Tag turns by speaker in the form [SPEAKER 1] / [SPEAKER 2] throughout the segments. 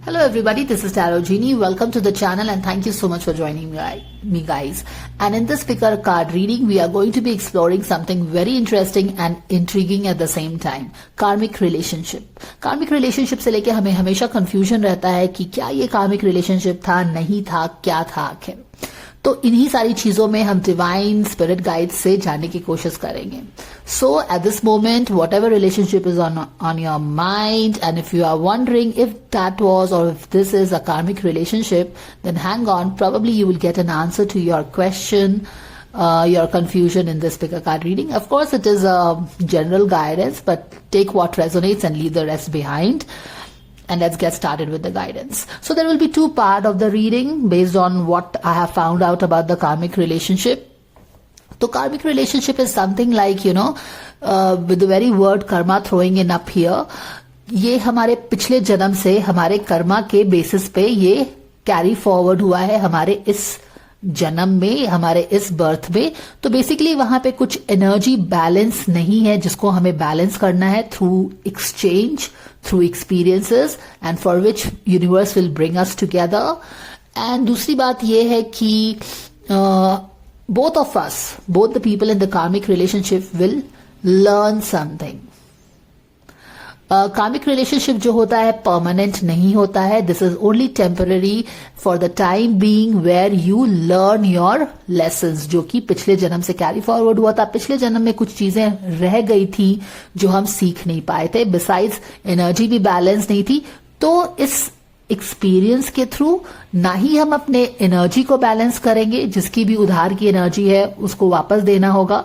[SPEAKER 1] Hello everybody, this is Tarot Genie. Welcome to the channel and thank you so much for joining me guys. And in this picker card reading, we are going to be exploring something very interesting and intriguing at the same time. Karmic relationship. Karmic relationship से लेके हमें हमेशा confusion रहता है कि क्या ये karmic relationship था, नहीं था, क्या था आखिर. तो इन्हीं सारी चीजों में हम डिवाइन स्पिरिट गाइड से जानने की कोशिश करेंगे. So at this moment whatever relationship is on your mind and if you are wondering if that was और if this is a karmic relationship, then hang on, probably you will get an answer to your question, your confusion in this picker card reading. Of course it is a general guidance, but take what resonates and leave the rest behind. And let's get started with the guidance. So there will be two parts of the reading based on what I have found out about the karmic relationship. So karmic relationship is something like, with the very word karma throwing in up here, ये हमारे पिछले जन्म से हमारे कर्मा के basis पे ये carry forward हुआ है हमारे इस जन्म में, हमारे इस बर्थ में. तो बेसिकली वहां पे कुछ एनर्जी बैलेंस नहीं है जिसको हमें बैलेंस करना है through exchange, through experiences, and for which universe will bring us together. And दूसरी बात यह है कि both of us, both the people in the karmic relationship will learn something. Karmic relationship जो होता है परमानेंट नहीं होता है. This is only temporary for the time being where you learn your lessons, जो कि पिछले जन्म से कैरी फॉरवर्ड हुआ था. पिछले जन्म में कुछ चीजें रह गई थी जो हम सीख नहीं पाए थे. बिसाइड्स एनर्जी भी बैलेंस नहीं थी. तो इस एक्सपीरियंस के थ्रू ना ही हम अपने एनर्जी को बैलेंस करेंगे, जिसकी भी उधार की एनर्जी है उसको वापस देना होगा.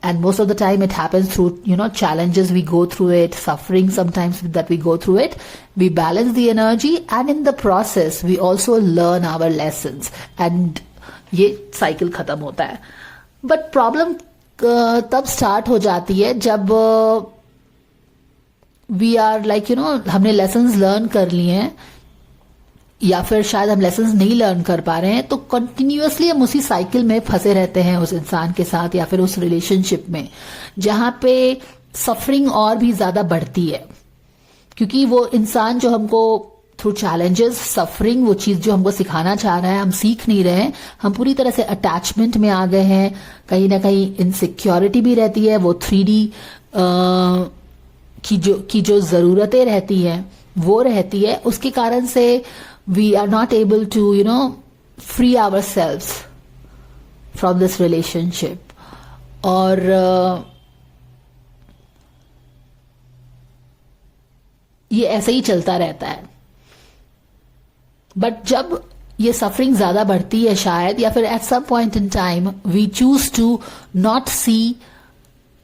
[SPEAKER 1] And most of the time it happens through, challenges we go through it, suffering sometimes that we go through it. We balance the energy and in the process we also learn our lessons. And ये cycle खत्म होता है. But problem तब start हो जाती है जब we are like, हमने lessons learn कर लिए हैं या फिर शायद हम लेसन्स नहीं लर्न कर पा रहे हैं, तो कंटिन्यूअसली हम उसी साइकिल में फंसे रहते हैं उस इंसान के साथ या फिर उस रिलेशनशिप में, जहां पे सफरिंग और भी ज्यादा बढ़ती है. क्योंकि वो इंसान जो हमको थ्रू चैलेंजेस, सफरिंग, वो चीज जो हमको सिखाना चाह रहा है हम सीख नहीं रहे हैं. हम पूरी तरह से अटैचमेंट में आ गए हैं. कहीं ना कहीं इनसिक्योरिटी भी रहती है. वो 3D की जो जरूरतें रहती हैं वो रहती है. उसके कारण से we are not able to, free ourselves from this relationship. और ये ऐसे ही चलता रहता है. बट जब ये सफरिंग ज्यादा बढ़ती है शायद, या फिर at some point in time we choose to not see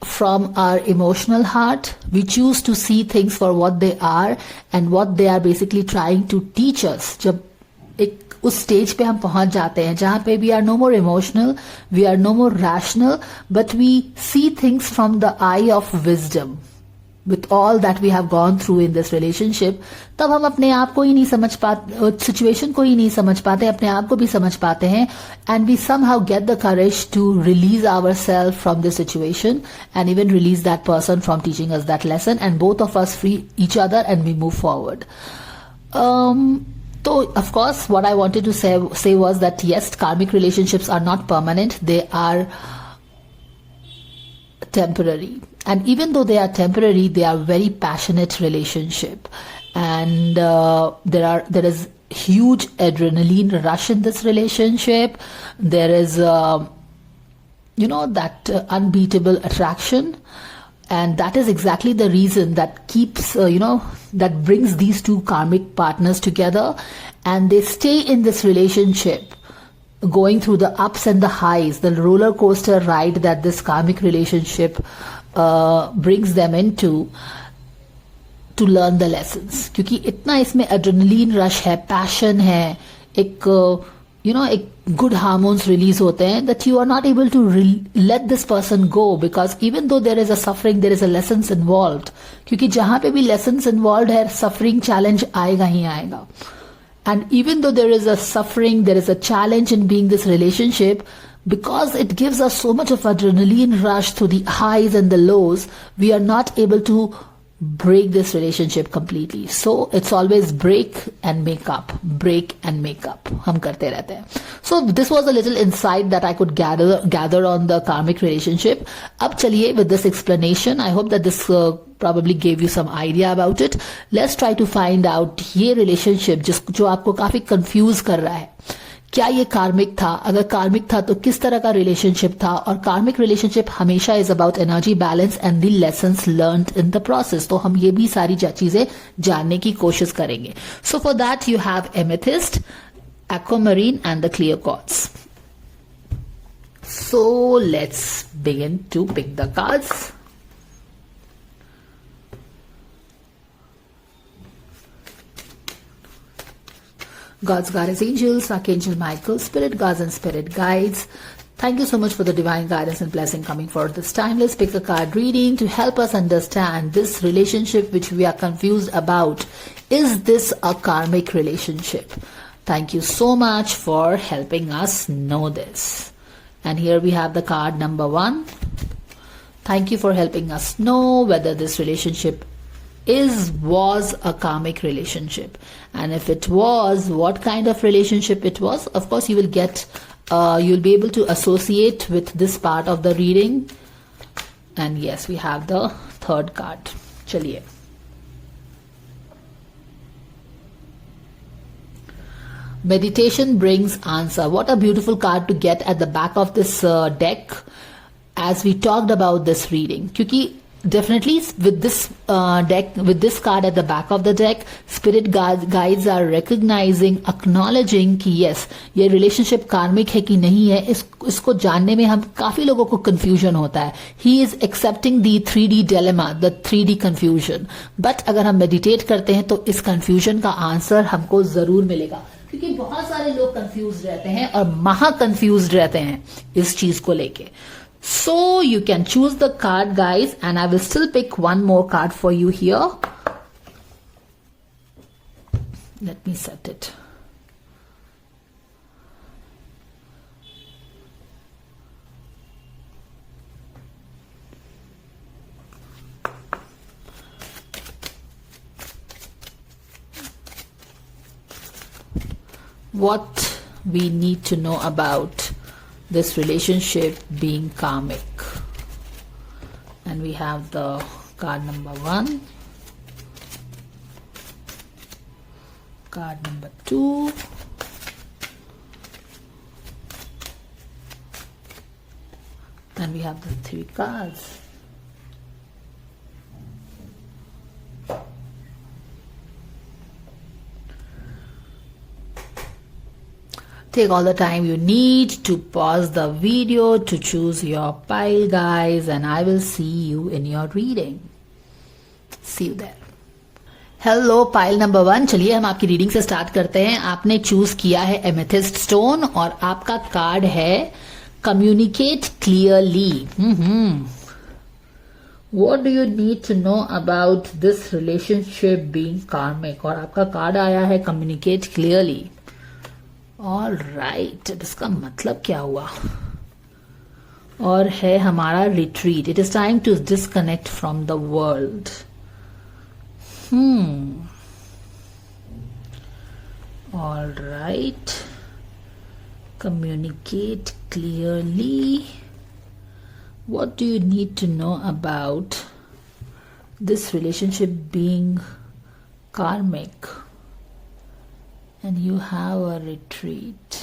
[SPEAKER 1] from our emotional heart, we choose to see things for what they are and what they are basically trying to teach us. जब एक उस stage पे हम पहुंच जाते हैं जहां पे we are no more emotional, we are no more rational, but we see things from the eye of wisdom. With all that we have gone through in this relationship, तब हम अपने आप को ही नहीं समझ पाते, सिचुएशन को ही नहीं समझ पाते, अपने आप को भी समझ पाते हैं. And we somehow get the courage to release ourselves from the situation and even release that person from teaching us that lesson, and both of us free each other and we move forward. So of course what I wanted to say was that yes, karmic relationships are not permanent, they are temporary. And even though they are temporary, they are very passionate relationship. And there is huge adrenaline rush in this relationship. There is, that unbeatable attraction. And that is exactly the reason that keeps, that brings these two karmic partners together. And they stay in this relationship, going through the ups and the highs, the roller coaster ride that this karmic relationship brings them into, to learn the lessons. क्योंकि इतना इसमें adrenaline rush है, passion है, एक एक good hormones release होते हैं, that you are not able to let this person go, because even though there is a suffering, there is a lessons involved. क्योंकि जहां पे भी lessons involved है, suffering challenge आएगा ही आएगा. And even though there is a suffering, there is a challenge in being this relationship, because it gives us so much of adrenaline rush through the highs and the lows, we are not able to break this relationship completely. So it's always break and make up, break and make up. हम करते रहते हैं. So this was a little insight that I could gather on the karmic relationship. अब चलिए with this explanation, I hope that this probably gave you some idea about it. Let's try to find out ये relationship जो आपको काफी confuse कर रहा है. क्या ये कार्मिक था? अगर कार्मिक था तो किस तरह का रिलेशनशिप था? और कार्मिक रिलेशनशिप हमेशा is about energy balance and the lessons learned in the process. तो हम ये भी सारी चीजें जानने की कोशिश करेंगे. So for that you have amethyst, aquamarine and the clear quartz. So let's begin to pick the cards. God's guidance angels, Archangel Michael, spirit guides and spirit guides. Thank you so much for the divine guidance and blessing coming for this time. Let's pick a card reading to help us understand this relationship which we are confused about. Is this a karmic relationship? Thank you so much for helping us know this. And here we have the card number 1. Thank you for helping us know whether this relationship was a karmic relationship, and if it was, what kind of relationship it was. Of course you will get you'll be able to associate with this part of the reading. And yes, we have the third card. Chaliye. Meditation brings answer. What a beautiful card to get at the back of this deck as we talked about this reading. Kyunki definitely with this deck, with this card at the back of the deck, spirit guides are recognizing, acknowledging कि yes, ये relationship karmic है कि नहीं है. इसको जानने में हम काफी लोगों को confusion होता है. He is accepting the 3D dilemma, the 3D confusion. But अगर हम meditate करते हैं तो इस confusion का answer हमको जरूर मिलेगा. क्योंकि बहुत सारे लोग कंफ्यूज रहते हैं और महा कंफ्यूज रहते हैं इस चीज को लेके. So you can choose the card, guys, and I will still pick one more card for you here. Let me set it. What we need to know about this relationship being karmic. And we have the card number 1, card number 2, and we have the 3 cards. Take all the time you need to pause the video to choose your pile, guys, and I will see you in your reading. See you there. Hello pile number 1. चलिए हम आपकी reading से start करते हैं. आपने choose किया है amethyst stone और आपका कार्ड है communicate clearly. What do you need to know about this relationship being karmic? और आपका कार्ड आया है कम्युनिकेट क्लियरली. ऑल राइट, इसका मतलब क्या हुआ? और है हमारा retreat. It is time to disconnect from the world. All right, communicate clearly. What do you need to know about this relationship being karmic? And you have a retreat.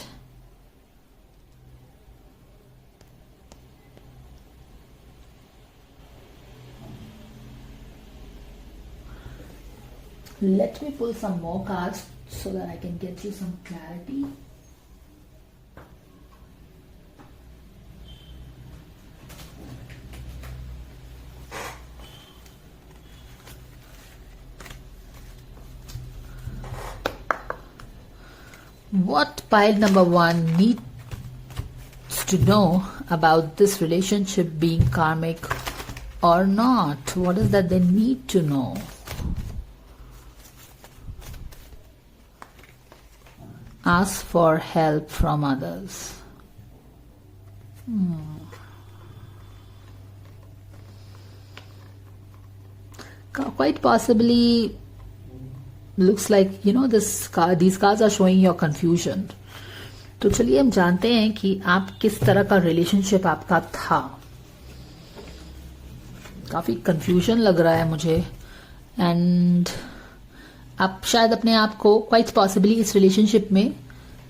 [SPEAKER 1] Let me pull some more cards so that I can get you some clarity. What pile number 1 needs to know about this relationship being karmic or not? What is that they need to know? Ask for help from others. quite possibly looks like these cards are showing your confusion. तो चलिए हम जानते हैं कि आप किस तरह का रिलेशनशिप आपका था. काफी कंफ्यूजन लग रहा है मुझे, एंड आप शायद अपने आप को क्वाइट पॉसिबली इस रिलेशनशिप में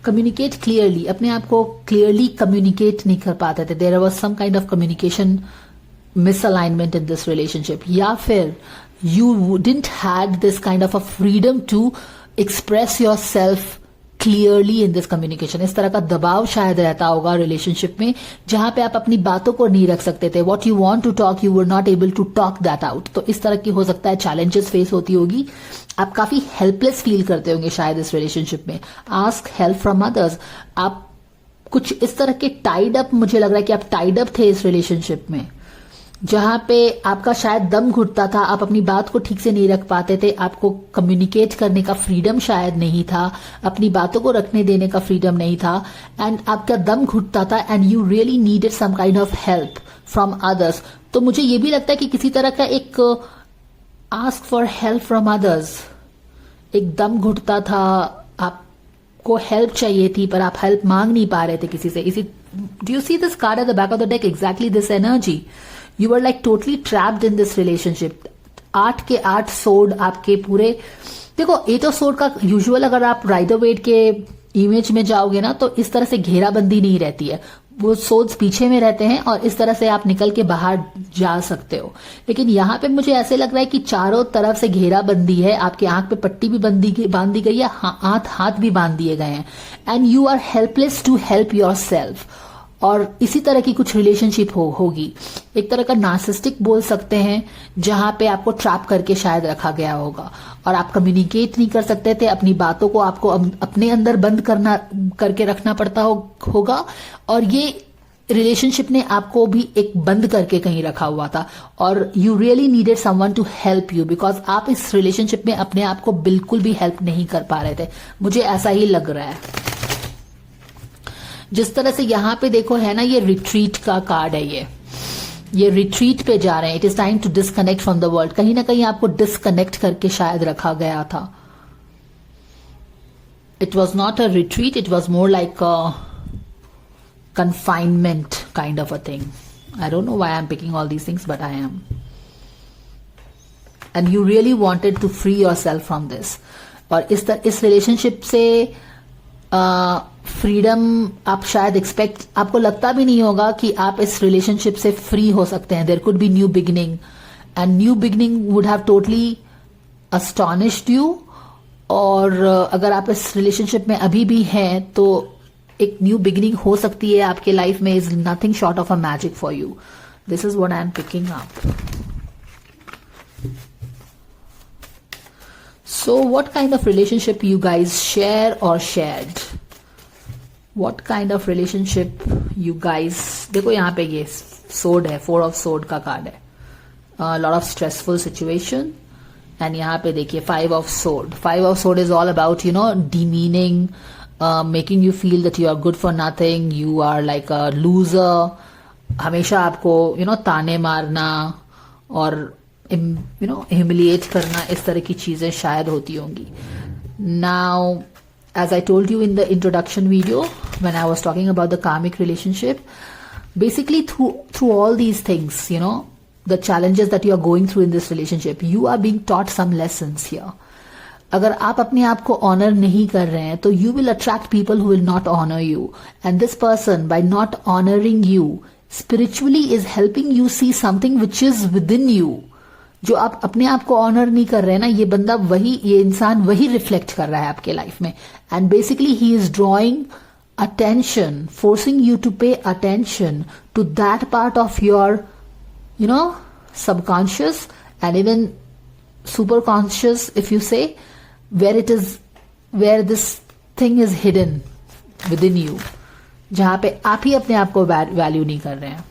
[SPEAKER 1] कम्युनिकेट क्लियरली, अपने आप को क्लियरली कम्युनिकेट नहीं कर पाते थे. There was some kind of communication misalignment in this relationship, या फिर you didn't had this kind of a freedom to express yourself clearly in this communication. इस तरह का दबाव शायद रहता होगा रिलेशनशिप में, जहां पे आप अपनी बातों को नहीं रख सकते थे. what you want to talk, you were not able to talk that out. तो इस तरह की हो सकता है challenges फेस होती होगी. आप काफी हेल्पलेस फील करते होंगे शायद इस रिलेशनशिप में. Ask help from others. आप कुछ इस तरह के टाइड अप, मुझे लग रहा है कि आप टाइड अप थे इस रिलेशनशिप में, जहां पे आपका शायद दम घुटता था, आप अपनी बात को ठीक से नहीं रख पाते थे, आपको कम्युनिकेट करने का फ्रीडम शायद नहीं था, अपनी बातों को रखने देने का फ्रीडम नहीं था, एंड आपका दम घुटता था, and you really needed some kind of help from others. तो मुझे ये भी लगता है कि किसी तरह का एक ask for help from others, एक दम घुटता था, आपको हेल्प चाहिए थी पर आप हेल्प मांग नहीं पा रहे थे किसी से. इसी do you see this card eight the back of the deck? Exactly this energy. You were like totally trapped in this relationship. 8 के 8 सोड आपके पूरे, देखो 8 ऑफ सोड का यूजुअल अगर आप राइडर वेट के इमेज में जाओगे ना, तो इस तरह से घेराबंदी नहीं रहती है. वो सोड्स पीछे में रहते हैं और इस तरह से आप निकल के बाहर जा सकते हो. लेकिन यहाँ पे मुझे ऐसे लग रहा है कि चारों तरफ से घेराबंदी है, आपके आंख पे पट्टी भी बांधी गई है, हाथ भी बांध दिए गए हैं, and you are helpless to help yourself. और इसी तरह की कुछ रिलेशनशिप होगी. एक तरह का नार्सिसिस्टिक बोल सकते हैं, जहां पे आपको ट्रैप करके शायद रखा गया होगा और आप कम्युनिकेट नहीं कर सकते थे. अपनी बातों को आपको अपने अंदर बंद करके रखना पड़ता होगा. और ये रिलेशनशिप ने आपको भी एक बंद करके कहीं रखा हुआ था, और you really needed someone to help you, because आप इस रिलेशनशिप में अपने आप को बिल्कुल भी हेल्प नहीं कर पा रहे थे. मुझे ऐसा ही लग रहा है. जिस तरह से यहां पे देखो है ना, ये रिट्रीट का कार्ड है, ये रिट्रीट पे जा रहे हैं. It is time to disconnect from the world. कहीं ना कहीं आपको डिस्कनेक्ट करके शायद रखा गया था. It was not a retreat, it was more like a confinement kind of a thing. I don't know why I'm picking all these things, but I am. And you really wanted to free yourself from this. और इस relationship से freedom आप शायद आपको लगता भी नहीं होगा कि आप इस रिलेशनशिप से फ्री हो सकते हैं. There could be new beginning, and new beginning would have totally astonished you. और अगर आप इस रिलेशनशिप में अभी भी हैं, तो एक न्यू बिगिनिंग हो सकती है आपके लाइफ में. Is nothing short of a magic for you. This is what I am picking up. So what kind of relationship you guys share or shared? What kind of relationship you guys, देखो यहाँ पे ये sword है, 4 of sword का card है. Lot of stressful situation. And यहाँ पे देखिए 5 of sword. 5 of sword is all about, demeaning, making you feel that you are good for nothing, you are like a loser. हमेशा आपको ताने मारना और humiliate करना, इस तरह की चीजें शायद होती होंगी. Now, as I told you in the introduction video, when I was talking about the karmic relationship, basically through all these things, the challenges that you are going through in this relationship, you are being taught some lessons here. अगर आप अपने आप को honour नहीं कर रहे हैं, तो you will attract people who will not honour you. And this person, by not honouring you spiritually, is helping you see something which is within you. जो आप अपने आप को ऑनर नहीं कर रहे हैं ना, ये इंसान वही रिफ्लेक्ट कर रहा है आपके लाइफ में. And basically he is drawing attention, forcing you to pay attention to that part of your subconscious and even superconscious, if you say, where this thing is hidden within you, जहां पे आप ही अपने आप को value नहीं कर रहे हैं.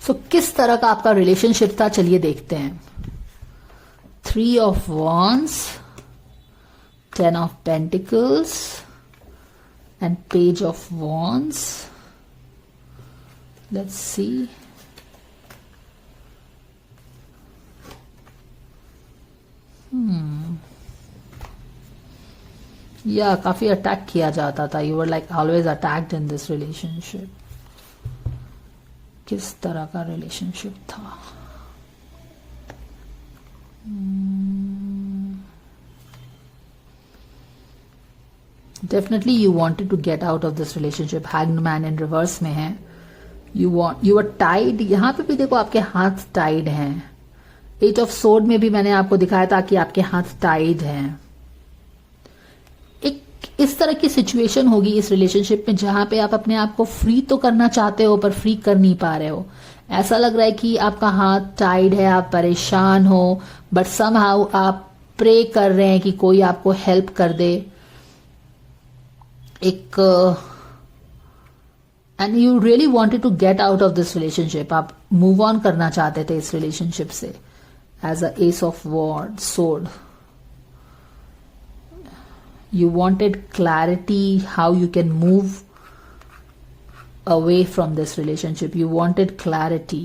[SPEAKER 1] सो किस तरह का आपका रिलेशनशिप था, चलिए देखते हैं. 3 of Wands, 10 of Pentacles and Page of Wands. Let's see. या काफी अटैक किया जाता था, you were like always attacked in this relationship. किस तरह का रिलेशनशिप था? Definitely you wanted to get out of this relationship. Hanged man in reverse में है। You are tied. यहां पे भी देखो आपके हाथ टाइड हैं। एट ऑफ सोर्ड में भी मैंने आपको दिखाया था कि आपके हाथ टाइड हैं। एक इस तरह की सिचुएशन होगी इस रिलेशनशिप में जहां पे आप अपने आप को फ्री तो करना चाहते हो पर फ्री कर नहीं पा रहे हो। ऐसा लग रहा है कि आपका हाथ टाइड है, आप परेशान हो, बट समहाउ आप प्रे कर रहे हैं कि कोई आपको हेल्प कर दे। एक and you really wanted to get out of this relationship. आप मूव ऑन करना चाहते थे इस रिलेशनशिप से। As a ace of ward sword, you wanted clarity how you can move away from this relationship. You wanted clarity.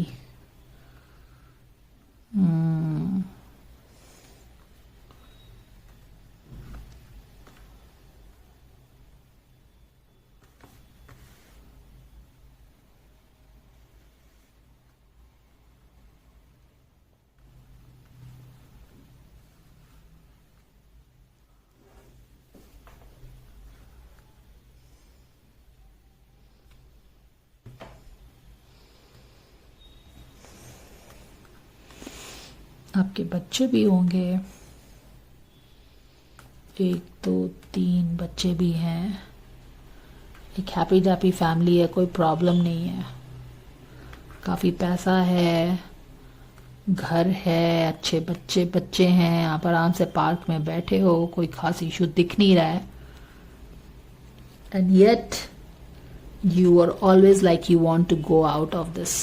[SPEAKER 1] आपके बच्चे भी होंगे, 1 2 3 बच्चे भी हैं। एक हैप्पी डैप्पी फैमिली है, कोई प्रॉब्लम नहीं है। काफी पैसा है, घर है, अच्छे बच्चे हैं। आप आराम से पार्क में बैठे हो, कोई खास इशू दिख नहीं रहा है। And yet you are always like you want to go out of this.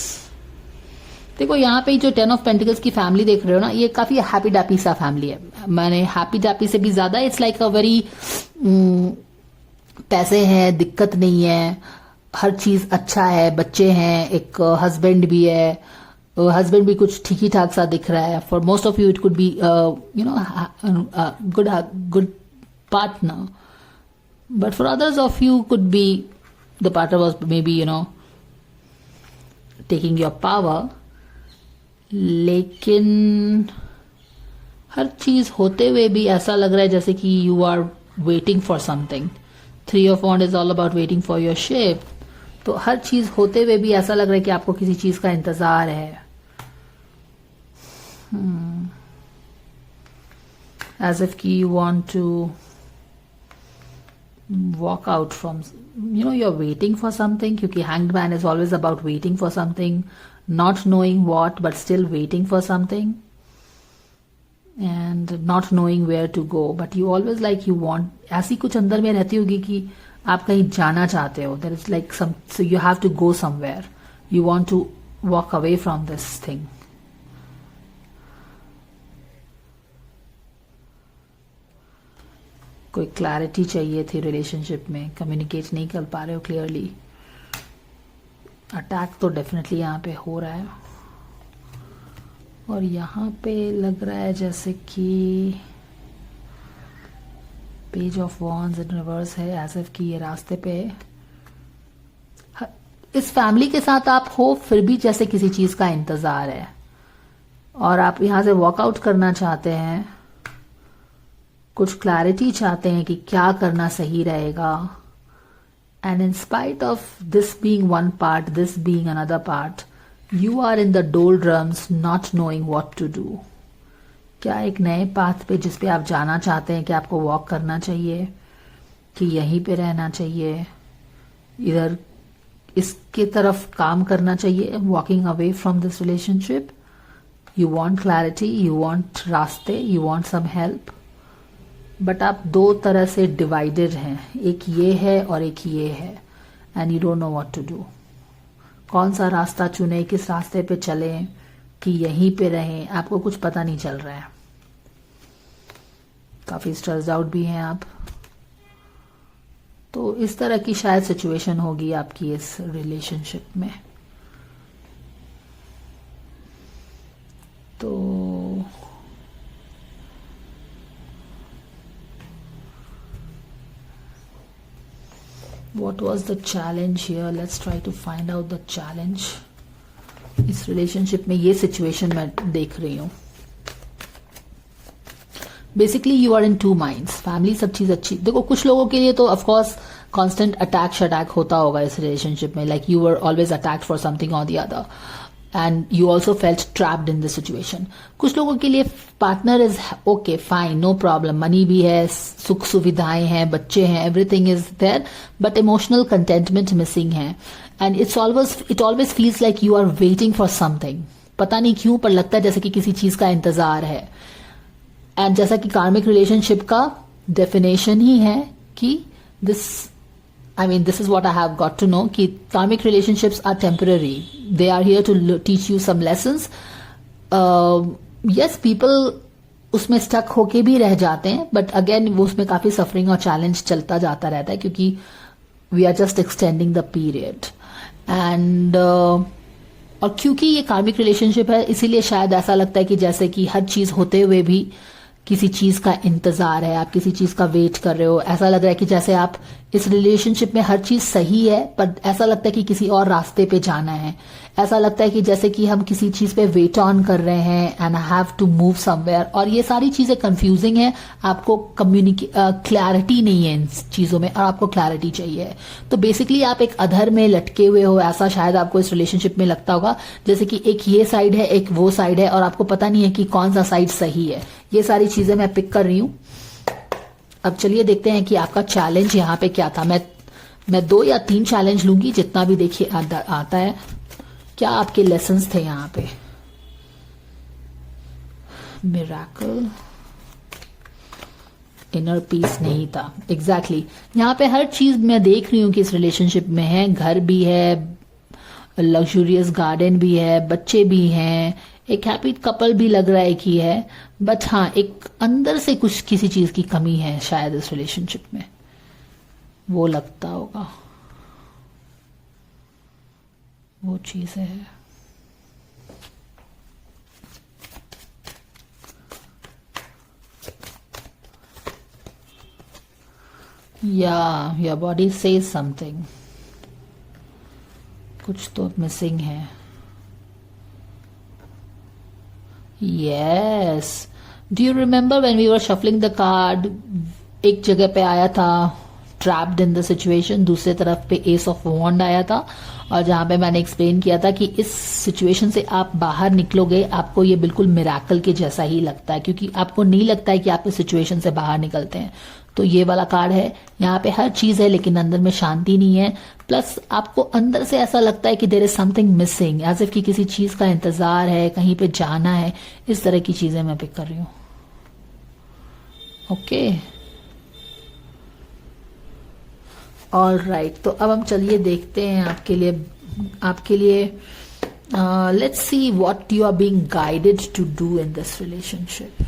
[SPEAKER 1] देखो यहाँ पे जो 10 ऑफ पेंटिकल्स की फैमिली देख रहे हो ना, ये काफी हैप्पी डैप्पी सा फैमिली है। मैंने हैप्पी डैप्पी से भी ज्यादा इट्स लाइक अ वेरी, पैसे हैं, दिक्कत नहीं है, हर चीज अच्छा है, बच्चे हैं, एक हस्बैंड भी है। हस्बैंड भी कुछ ठीक ही ठाक सा दिख रहा है। For most of you it could be good partner, but for others of you could be the partner was may be taking your power. लेकिन हर चीज होते हुए भी ऐसा लग रहा है जैसे कि you are waiting for something. 3 of wand is all about waiting for your ship. तो हर चीज होते हुए भी ऐसा लग रहा है कि आपको किसी चीज का इंतजार है। एज इफ की you want to walk out from, you're waiting for something, क्योंकि hanged man is always about waiting for something, not knowing what, but still waiting for something and not knowing where to go. But you always like you want, ऐसी कुछ अंदर में रहती होगी कि आप कहीं जाना चाहते हो। There is like some, so you have to go somewhere. You want to walk away from this thing. कोई क्लैरिटी चाहिए थी रिलेशनशिप में, कम्युनिकेट नहीं कर पा रहे हो क्लियरली। अटैक तो डेफिनेटली यहाँ पे हो रहा है। और यहाँ पे लग रहा है जैसे कि page of wands in reverse है, एज इफ कि ये रास्ते पे इस फैमिली के साथ आप हो, फिर भी जैसे किसी चीज का इंतजार है और आप यहां से वॉकआउट करना चाहते हैं। कुछ क्लैरिटी चाहते हैं कि क्या करना सही रहेगा। And in spite of this being one part, this being another part, you are in the doldrums not knowing what to do. क्या एक नए पाथ पे जिस पे आप जाना चाहते हैं कि आपको वॉक करना चाहिए कि यहीं पे रहना चाहिए, इधर इसके तरफ काम करना चाहिए, walking away from this relationship. You want clarity, you want रास्ते, you want some help, but आप दो तरह से डिवाइडेड हैं, एक ये है और एक ये है, and you don't know what to do. कौन सा रास्ता चुने, किस रास्ते पे चलें कि यहीं पे रहें, आपको कुछ पता नहीं चल रहा है। काफी स्ट्रेस्ड आउट भी हैं आप। तो इस तरह की शायद सिचुएशन होगी आपकी इस रिलेशनशिप में। तो What was the challenge here? Let's try to find out the challenge. इस रिलेशनशिप में ये सिचुएशन मैं देख रही हूँ. Basically you are in two minds. Family सब चीज अच्छी. देखो कुछ लोगों के लिए तो ऑफकोर्स कांस्टेंट अटैक होता होगा इस रिलेशनशिप में. Like you were always attacked for something और the other end you also felt trapped in this situation. कुछ लोगों के लिए partner is okay fine, no problem, money भी है, सुख सुविधाएं हैं, बच्चे हैं, everything is there, but emotional contentment missing है. And it always feels like you are waiting for something. पता नहीं क्यों पर लगता है जैसे कि किसी चीज का इंतजार है. एंड जैसा कि कार्मिक रिलेशनशिप का डेफिनेशन ही है कि this is what I have got to know कि karmic relationships are temporary. They are here to teach you some lessons. Yes, people उसमें स्टक होके भी रह जाते हैं, बट अगेन वो उसमें काफी सफरिंग और चैलेंज चलता जाता रहता है क्योंकि we are just extending the period. And और क्योंकि ये कार्मिक रिलेशनशिप है इसीलिए शायद ऐसा लगता है कि जैसे कि हर चीज होते हुए भी किसी चीज का इंतजार है, आप किसी चीज का वेट कर रहे हो. ऐसा लग रहा है कि जैसे आप इस रिलेशनशिप में हर चीज सही है पर ऐसा लगता है कि किसी और रास्ते पे जाना है. ऐसा लगता है कि जैसे कि हम किसी चीज पे वेट ऑन कर रहे हैं and have to move somewhere. और ये सारी चीजें कंफ्यूजिंग है. आपको क्लैरिटी नहीं है इन चीजों में और आपको क्लैरिटी चाहिए. तो बेसिकली आप एक अधर में लटके हुए हो, ऐसा शायद आपको इस रिलेशनशिप में लगता होगा. जैसे कि एक ये साइड है, एक वो साइड है और आपको पता नहीं है कि कौन सा साइड सही है. ये सारी चीजें मैं पिक कर रही हूं. अब चलिए देखते हैं कि आपका चैलेंज यहाँ पे क्या था. मैं 2 या 3 चैलेंज लूंगी जितना भी देखिए आता है. क्या आपके लेसन्स थे यहाँ पे? मिरेकल, इनर पीस नहीं था. एग्जैक्टली यहाँ पे हर चीज मैं देख रही हूँ कि इस रिलेशनशिप में है. घर भी है, लग्जूरियस गार्डन भी है, बच्चे भी हैं, एक हैप्पी कपल भी लग रहा है कि है. बट हाँ, एक अंदर से कुछ किसी चीज की कमी है शायद इस रिलेशनशिप में, वो लगता होगा. वो चीज है. या बॉडी सेज समथिंग. कुछ तो मिसिंग है. Yes. Do you remember when we were shuffling the card? एक जगह पे आया था trapped in the situation, दूसरे तरफ पे Ace of Wand आया था और जहां पे मैंने एक्सप्लेन किया था कि इस सिचुएशन से आप बाहर निकलोगे, आपको ये बिल्कुल मिराकल के जैसा ही लगता है क्योंकि आपको नहीं लगता है कि आप इस सिचुएशन से बाहर निकलते हैं. तो ये वाला कार्ड है. यहाँ पे हर चीज है लेकिन अंदर में शांति नहीं है. प्लस आपको अंदर से ऐसा लगता है कि there is something missing, as if कि किसी चीज का इंतजार है, कहीं पे जाना है. इस तरह की चीजें मैं पिक कर रही हूं. Okay, alright. तो अब हम चलिए देखते हैं आपके लिए let's see what you are being guided to do in this relationship.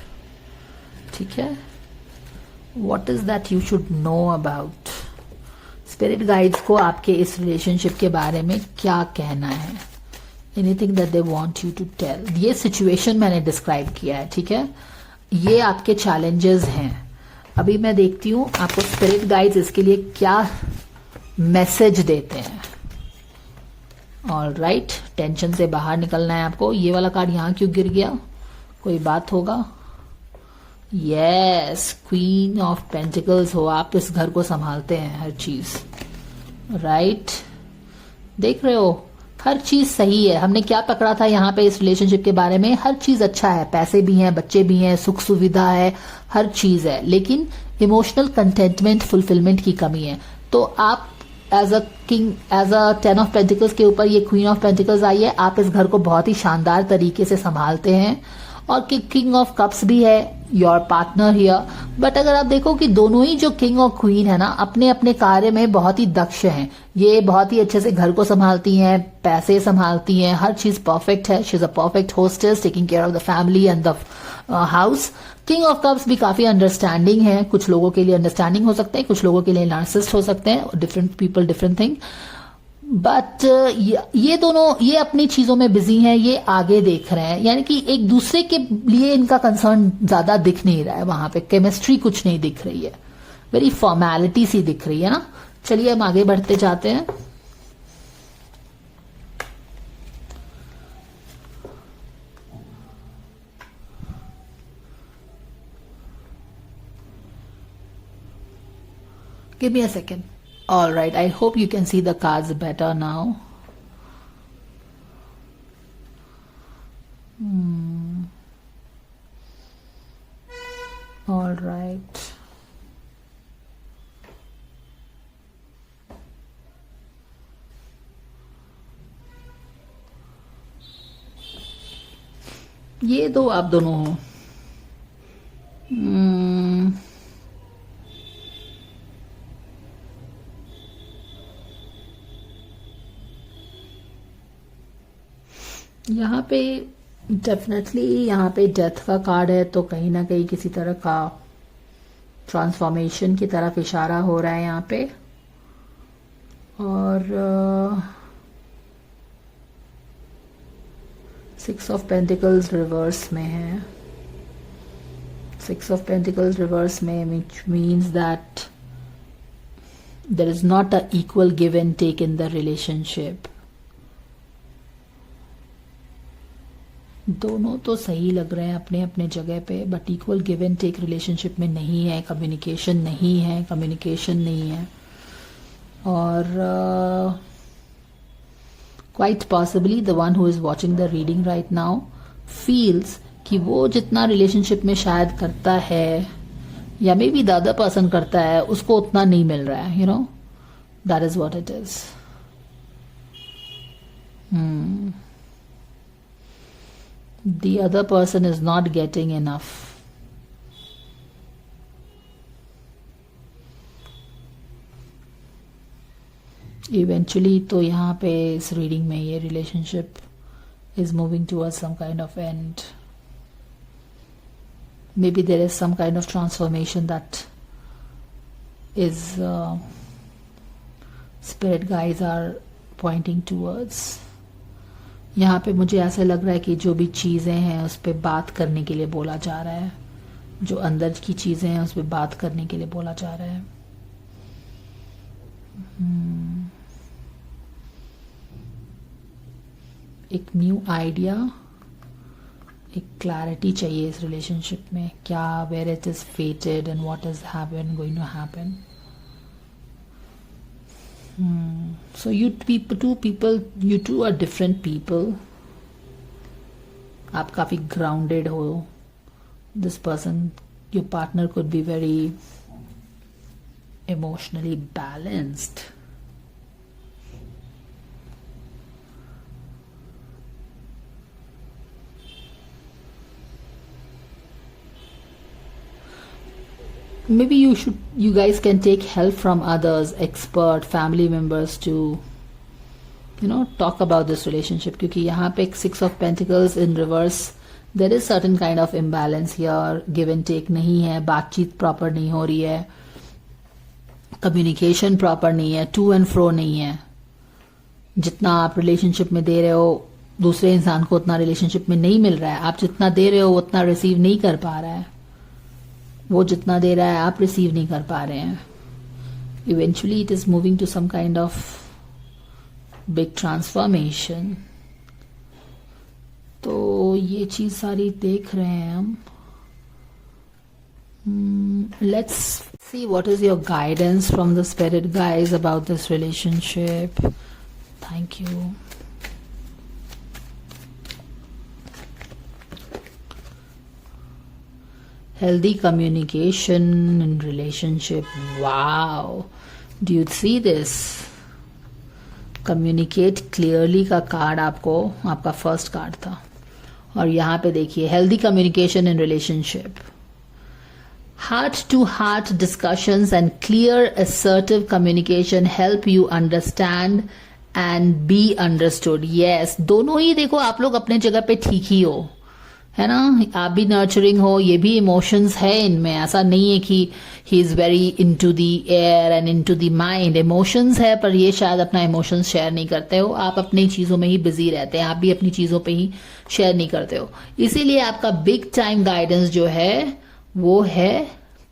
[SPEAKER 1] ठीक है, what is that you should know about. Spirit guides को आपके इस रिलेशनशिप के बारे में क्या कहना है. Anything that they want you to tell. ये सिचुएशन मैंने डिस्क्राइब किया है. ठीक है, ये आपके चैलेंजेस हैं. अभी मैं देखती हूं आपको स्पिरिट गाइड्स इसके लिए क्या मैसेज देते हैं. ऑलराइट, टेंशन से बाहर निकलना है आपको. ये वाला कार्ड यहां क्यों गिर गया? कोई बात होगा. यस, क्वीन ऑफ पेंटिकल्स हो. आप इस घर को संभालते हैं हर चीज. राइट, देख रहे हो हर चीज सही है. हमने क्या पकड़ा था यहाँ पे इस रिलेशनशिप के बारे में? हर चीज अच्छा है, पैसे भी हैं, बच्चे भी हैं, सुख सुविधा है, हर चीज है, लेकिन इमोशनल कंटेंटमेंट, फुलफिलमेंट की कमी है. तो आप as a king, as a 10 of pentacles के ऊपर ये क्वीन ऑफ पेंटिकल्स आई है. आप इस घर को बहुत ही शानदार तरीके से संभालते हैं. और किंग ऑफ कप्स भी है, योर पार्टनर हियर. बट अगर आप देखो कि दोनों ही जो किंग और क्वीन है ना, अपने अपने कार्य में बहुत ही दक्ष हैं. ये बहुत ही अच्छे से घर को संभालती हैं, पैसे संभालती हैं, हर चीज परफेक्ट है. She is a perfect hostess, taking care of the family and the house. King of cups भी काफी अंडरस्टैंडिंग है. कुछ लोगों के लिए अंडरस्टैंडिंग हो सकते हैं, कुछ लोगों के लिए नार्सिसिस्ट हो सकते हैं. Different people different thing. But ये दोनों ये अपनी चीजों में बिजी हैं. ये आगे देख रहे हैं, यानी कि एक दूसरे के लिए इनका कंसर्न ज्यादा दिख नहीं रहा है. वहां पे केमिस्ट्री कुछ नहीं दिख रही है. वेरी फॉर्मेलिटी सी दिख रही है ना. चलिए हम आगे बढ़ते जाते हैं। Give me a second. All right, I hope you can see the cards better now. All right. ये दो आप दोनों हो। यहाँ पे डेफिनेटली यहाँ पे डेथ का कार्ड है, तो कहीं ना कहीं किसी तरह का ट्रांसफॉर्मेशन की तरफ इशारा हो रहा है यहाँ पे। और 6 ऑफ पेंटिकल्स रिवर्स में है। 6 ऑफ पेंटिकल्स रिवर्स में, which means that there is not a equal give and take in the relationship. दोनों तो सही लग रहे हैं अपने अपने जगह पे, but equal give and take relationship में नहीं है, कम्युनिकेशन नहीं है, कम्युनिकेशन नहीं है। और quite possibly the one who is watching the reading right now feels कि वो जितना रिलेशनशिप में शायद करता है, या may be the other person करता है, उसको उतना नहीं मिल रहा है। You know, that is what it is. The other person is not getting enough. Eventually तो यहाँ पे इस रीडिंग में ये relationship is moving towards some kind of end. Maybe there is some kind of transformation that is spirit guides are pointing towards. यहाँ पे मुझे ऐसा लग रहा है कि जो भी चीज़ें हैं उस पर बात करने के लिए बोला जा रहा है, जो अंदर की चीज़ें हैं उस पर बात करने के लिए बोला जा रहा है। एक न्यू आइडिया, एक क्लैरिटी चाहिए इस रिलेशनशिप में, क्या where it is fated and what is happen going to happen. So you two are different people. आप काफी grounded हो. This person, your partner could be very emotionally balanced. Maybe you guys can take help from others, expert, family members to, talk about this relationship. क्योंकि यहाँ पे 6 of Pentacles in reverse, there is certain kind of imbalance here, give and take नहीं है, बातचीत proper नहीं हो रही है, communication proper नहीं है, to and fro नहीं है। जितना आप relationship में दे रहे हो दूसरे इंसान को उतना relationship में नहीं मिल रहा है, आप जितना दे रहे हो उतना receive नहीं कर पा रहा है, वो जितना दे रहा है आप रिसीव नहीं कर पा रहे हैं। Eventually it is moving to some kind of big transformation. तो ये चीज सारी देख रहे हैं हम। Let's see what is your guidance from the spirit guides about this relationship. Thank you. Healthy communication in relationship. Wow. Do you see this? Communicate clearly का card आपका फर्स्ट कार्ड था। और यहाँ पे देखिए healthy communication in relationship. Heart to heart discussions and clear assertive communication help you understand and be understood. Yes, दोनों ही देखो आप लोग अपने जगह पे ठीक ही हो, है ना। आप भी नर्चरिंग हो, ये भी इमोशंस है इनमें, ऐसा नहीं है कि he is very into the air and into the mind. Emotions है पर ये शायद अपना इमोशंस शेयर नहीं करते हो, आप अपनी चीजों में ही बिजी रहते हैं, आप भी अपनी चीजों पे ही शेयर नहीं करते हो। इसीलिए आपका बिग टाइम गाइडेंस जो है वो है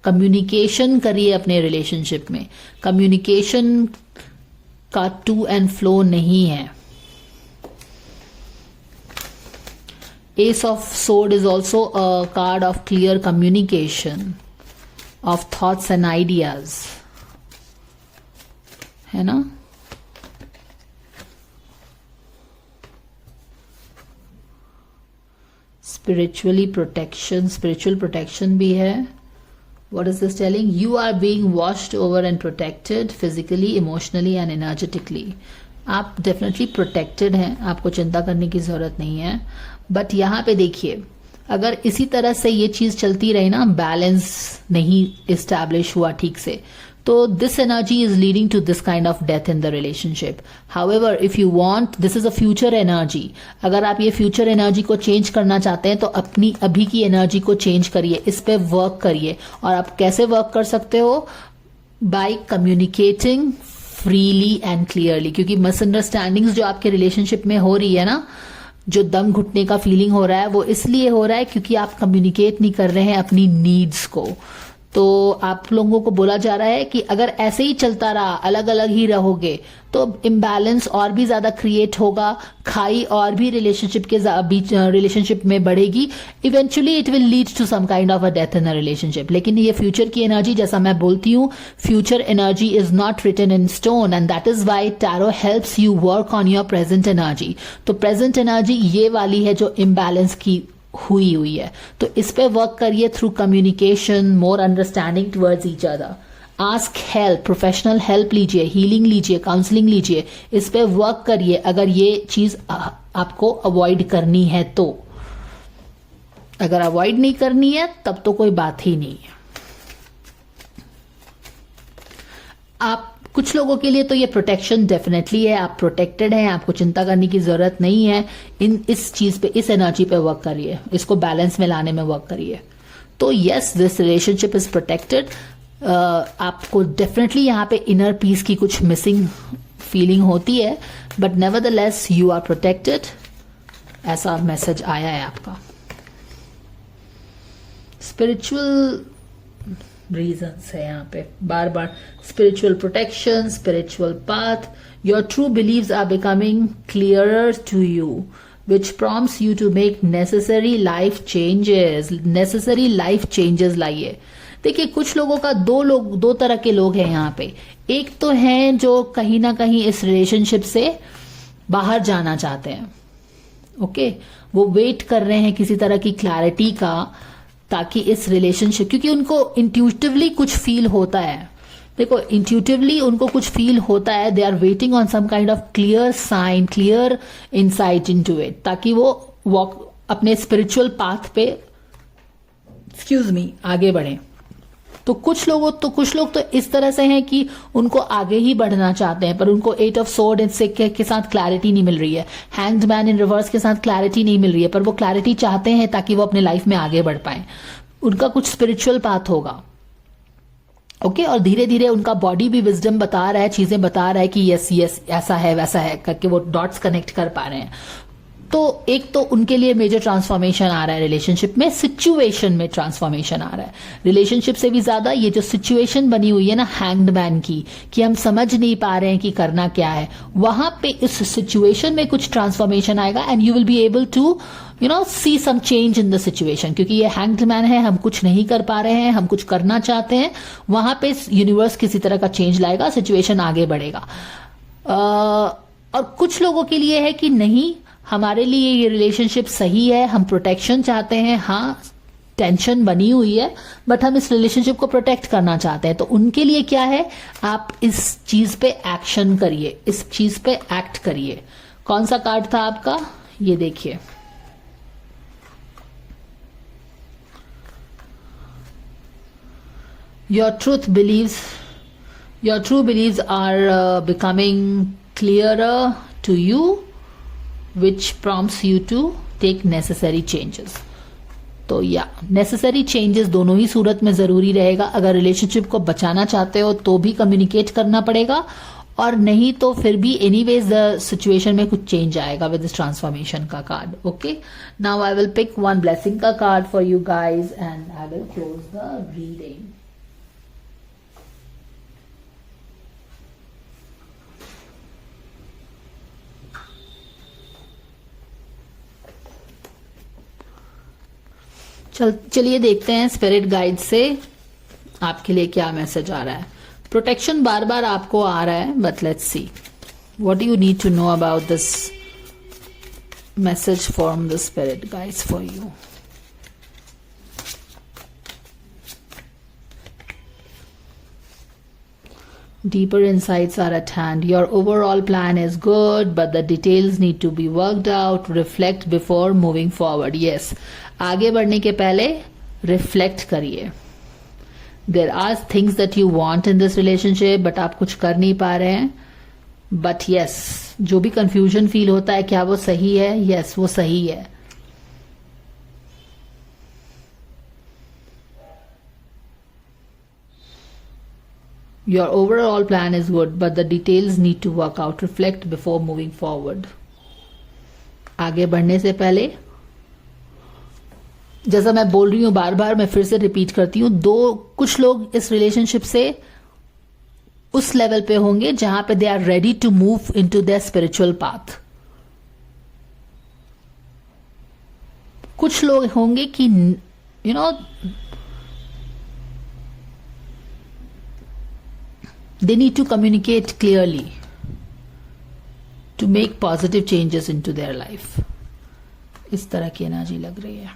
[SPEAKER 1] कम्युनिकेशन करिए अपने रिलेशनशिप में, कम्युनिकेशन का टू एंड फ्लो नहीं है। Ace of Sword is also a card of clear communication of thoughts and ideas, है ना। Spiritual protection भी है। What is this telling? You are being watched over and protected physically, emotionally and energetically. आप definitely protected हैं, आपको चिंता करने की जरूरत नहीं है। बट यहाँ पे देखिए, अगर इसी तरह से ये चीज चलती रही ना, बैलेंस नहीं इस्टेब्लिश हुआ ठीक से, तो this energy is leading to this kind of death in the relationship. However if you want, this is a future energy. अगर आप ये फ्यूचर एनर्जी को चेंज करना चाहते हैं तो अपनी अभी की एनर्जी को चेंज करिए, इस पे वर्क करिए। और आप कैसे वर्क कर सकते हो? By communicating freely and clearly. क्योंकि मिसअंडरस्टैंडिंग्स जो आपके रिलेशनशिप में हो रही है ना, जो दम घुटने का फीलिंग हो रहा है, वो इसलिए हो रहा है क्योंकि आप कम्युनिकेट नहीं कर रहे हैं अपनी नीड्स को। तो आप लोगों को बोला जा रहा है कि अगर ऐसे ही चलता रहा, अलग अलग ही रहोगे, तो इम्बैलेंस और भी ज्यादा क्रिएट होगा, खाई और भी रिलेशनशिप में बढ़ेगी। Eventually it will lead to some kind of a death in a relationship. लेकिन ये फ्यूचर की एनर्जी, जैसा मैं बोलती हूँ, future energy is not written in stone and that is why tarot helps you work on your present energy. तो present energy ये वाली है जो इम्बैलेंस की हुई है, तो इस पे वर्क करिए थ्रू कम्युनिकेशन, मोर understanding towards each other. Ask help, professional help लीजिए, हीलिंग लीजिए, काउंसलिंग लीजिए, इस पे वर्क करिए अगर ये चीज आपको अवॉइड करनी है तो। अगर अवॉइड नहीं करनी है तब तो कोई बात ही नहीं है। आप कुछ लोगों के लिए तो ये प्रोटेक्शन डेफिनेटली है, आप प्रोटेक्टेड हैं, आपको चिंता करने की जरूरत नहीं है। इस चीज पे, इस एनर्जी पे वर्क करिए, इसको बैलेंस में लाने में वर्क करिए। तो yes, this relationship is protected. आपको डेफिनेटली यहाँ पे इनर पीस की कुछ मिसिंग फीलिंग होती है, but nevertheless you are protected, ऐसा मैसेज आया है आपका। स्पिरिचुअल रीजंस है यहाँ पे बार बार, spiritual protection, spiritual path, your true beliefs are becoming clearer to you which prompts you to make necessary life changes लाइए। देखिए, कुछ लोगों का दो तरह के लोग हैं यहाँ पे। एक तो हैं जो कहीं ना कहीं इस रिलेशनशिप से बाहर जाना चाहते हैं, ओके, वो वेट कर रहे हैं किसी तरह की क्लैरिटी का, ताकि इस रिलेशनशिप, क्योंकि उनको इंट्यूटिवली कुछ फील होता है, देखो इंट्यूटिवली उनको कुछ फील होता है, they are waiting on some kind of clear sign, clear insight into it, ताकि वो वॉक अपने स्पिरिचुअल पाथ पे आगे बढ़े। तो कुछ लोग तो इस तरह से हैं कि उनको आगे ही बढ़ना चाहते हैं, पर उनको 8 ऑफ सोर्ड के साथ क्लैरिटी नहीं मिल रही है, हैंग्ड मैन इन रिवर्स के साथ क्लैरिटी नहीं मिल रही है, पर वो क्लैरिटी चाहते हैं ताकि वो अपने लाइफ में आगे बढ़ पाए। उनका कुछ स्पिरिचुअल पाथ होगा, ओके, और धीरे धीरे उनका बॉडी भी विजडम बता रहा है, चीजें बता रहा है कि यस ऐसा है वैसा है करके वो डॉट्स कनेक्ट कर पा रहे हैं। तो एक तो उनके लिए मेजर ट्रांसफॉर्मेशन आ रहा है रिलेशनशिप में, सिचुएशन में ट्रांसफॉर्मेशन आ रहा है। रिलेशनशिप से भी ज्यादा ये जो सिचुएशन बनी हुई है ना हैंग्ड मैन की, कि हम समझ नहीं पा रहे हैं कि करना क्या है, वहां पे इस सिचुएशन में कुछ ट्रांसफॉर्मेशन आएगा and you will be able to see some change in the situation. क्योंकि ये हैंग्ड मैन है, हम कुछ नहीं कर पा रहे हैं, हम कुछ करना चाहते हैं, वहां पे यूनिवर्स किसी तरह का चेंज लाएगा, सिचुएशन आगे बढ़ेगा। और कुछ लोगों के लिए है कि नहीं, हमारे लिए ये रिलेशनशिप सही है, हम प्रोटेक्शन चाहते हैं, हाँ टेंशन बनी हुई है, बट हम इस रिलेशनशिप को प्रोटेक्ट करना चाहते हैं। तो उनके लिए क्या है, आप इस चीज पे एक्शन करिए, इस चीज पे एक्ट करिए। कौन सा कार्ड था आपका, ये देखिए, your true beliefs are becoming clearer to you which prompts you to take necessary changes। तो या नेसेसरी चेंजेस दोनों ही सूरत में जरूरी रहेगा। अगर रिलेशनशिप को बचाना चाहते हो तो भी कम्युनिकेट करना पड़ेगा, और नहीं तो फिर भी एनीवेज द सिचुएशन में कुछ चेंज आएगा विद दिस ट्रांसफॉर्मेशन का card. Okay, now I will pick one blessing का card for you guys and I will close the reading. चलिए देखते हैं स्पिरिट गाइड से आपके लिए क्या मैसेज आ रहा है। प्रोटेक्शन बार बार आपको आ रहा है, but let's see what do you need to know about this message from the spirit guides for you. Deeper insights are at hand. Your overall plan is good, but the details need to be worked out. Reflect before moving forward. Yes, आगे बढ़ने के पहले reflect करिए. There are things that you want in this relationship, but आप कुछ कर नहीं पा रहे हैं. But yes, जो भी confusion feel होता है, क्या वो सही है? Yes, वो सही है. Your overall plan is good, but the details need to work out. Reflect before moving forward. आगे बढ़ने से पहले, जैसा मैं बोल रही हूं बार बार, मैं फिर से रिपीट करती हूं, कुछ लोग इस रिलेशनशिप से उस लेवल पे होंगे जहां पे they are ready to move into their spiritual path. कुछ लोग होंगे कि you know they need to communicate clearly to make positive changes into their life. इस तरह की एनर्जी लग रही है।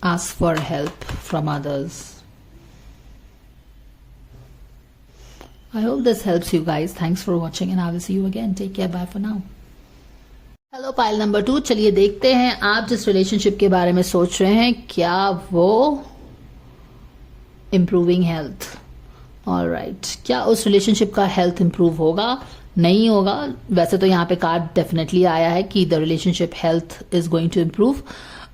[SPEAKER 1] Ask for help from others. I hope this helps you guys. Thanks for watching and I will see you again. Take care. Bye for now. Hello pile number 2, चलिए देखते हैं आप जिस रिलेशनशिप के बारे में सोच रहे हैं, क्या वो इम्प्रूविंग हेल्थ। ऑलराइट, क्या उस रिलेशनशिप का हेल्थ इम्प्रूव होगा, नहीं होगा? वैसे तो यहाँ पे कार्ड डेफिनेटली आया है कि the relationship health is going to improve.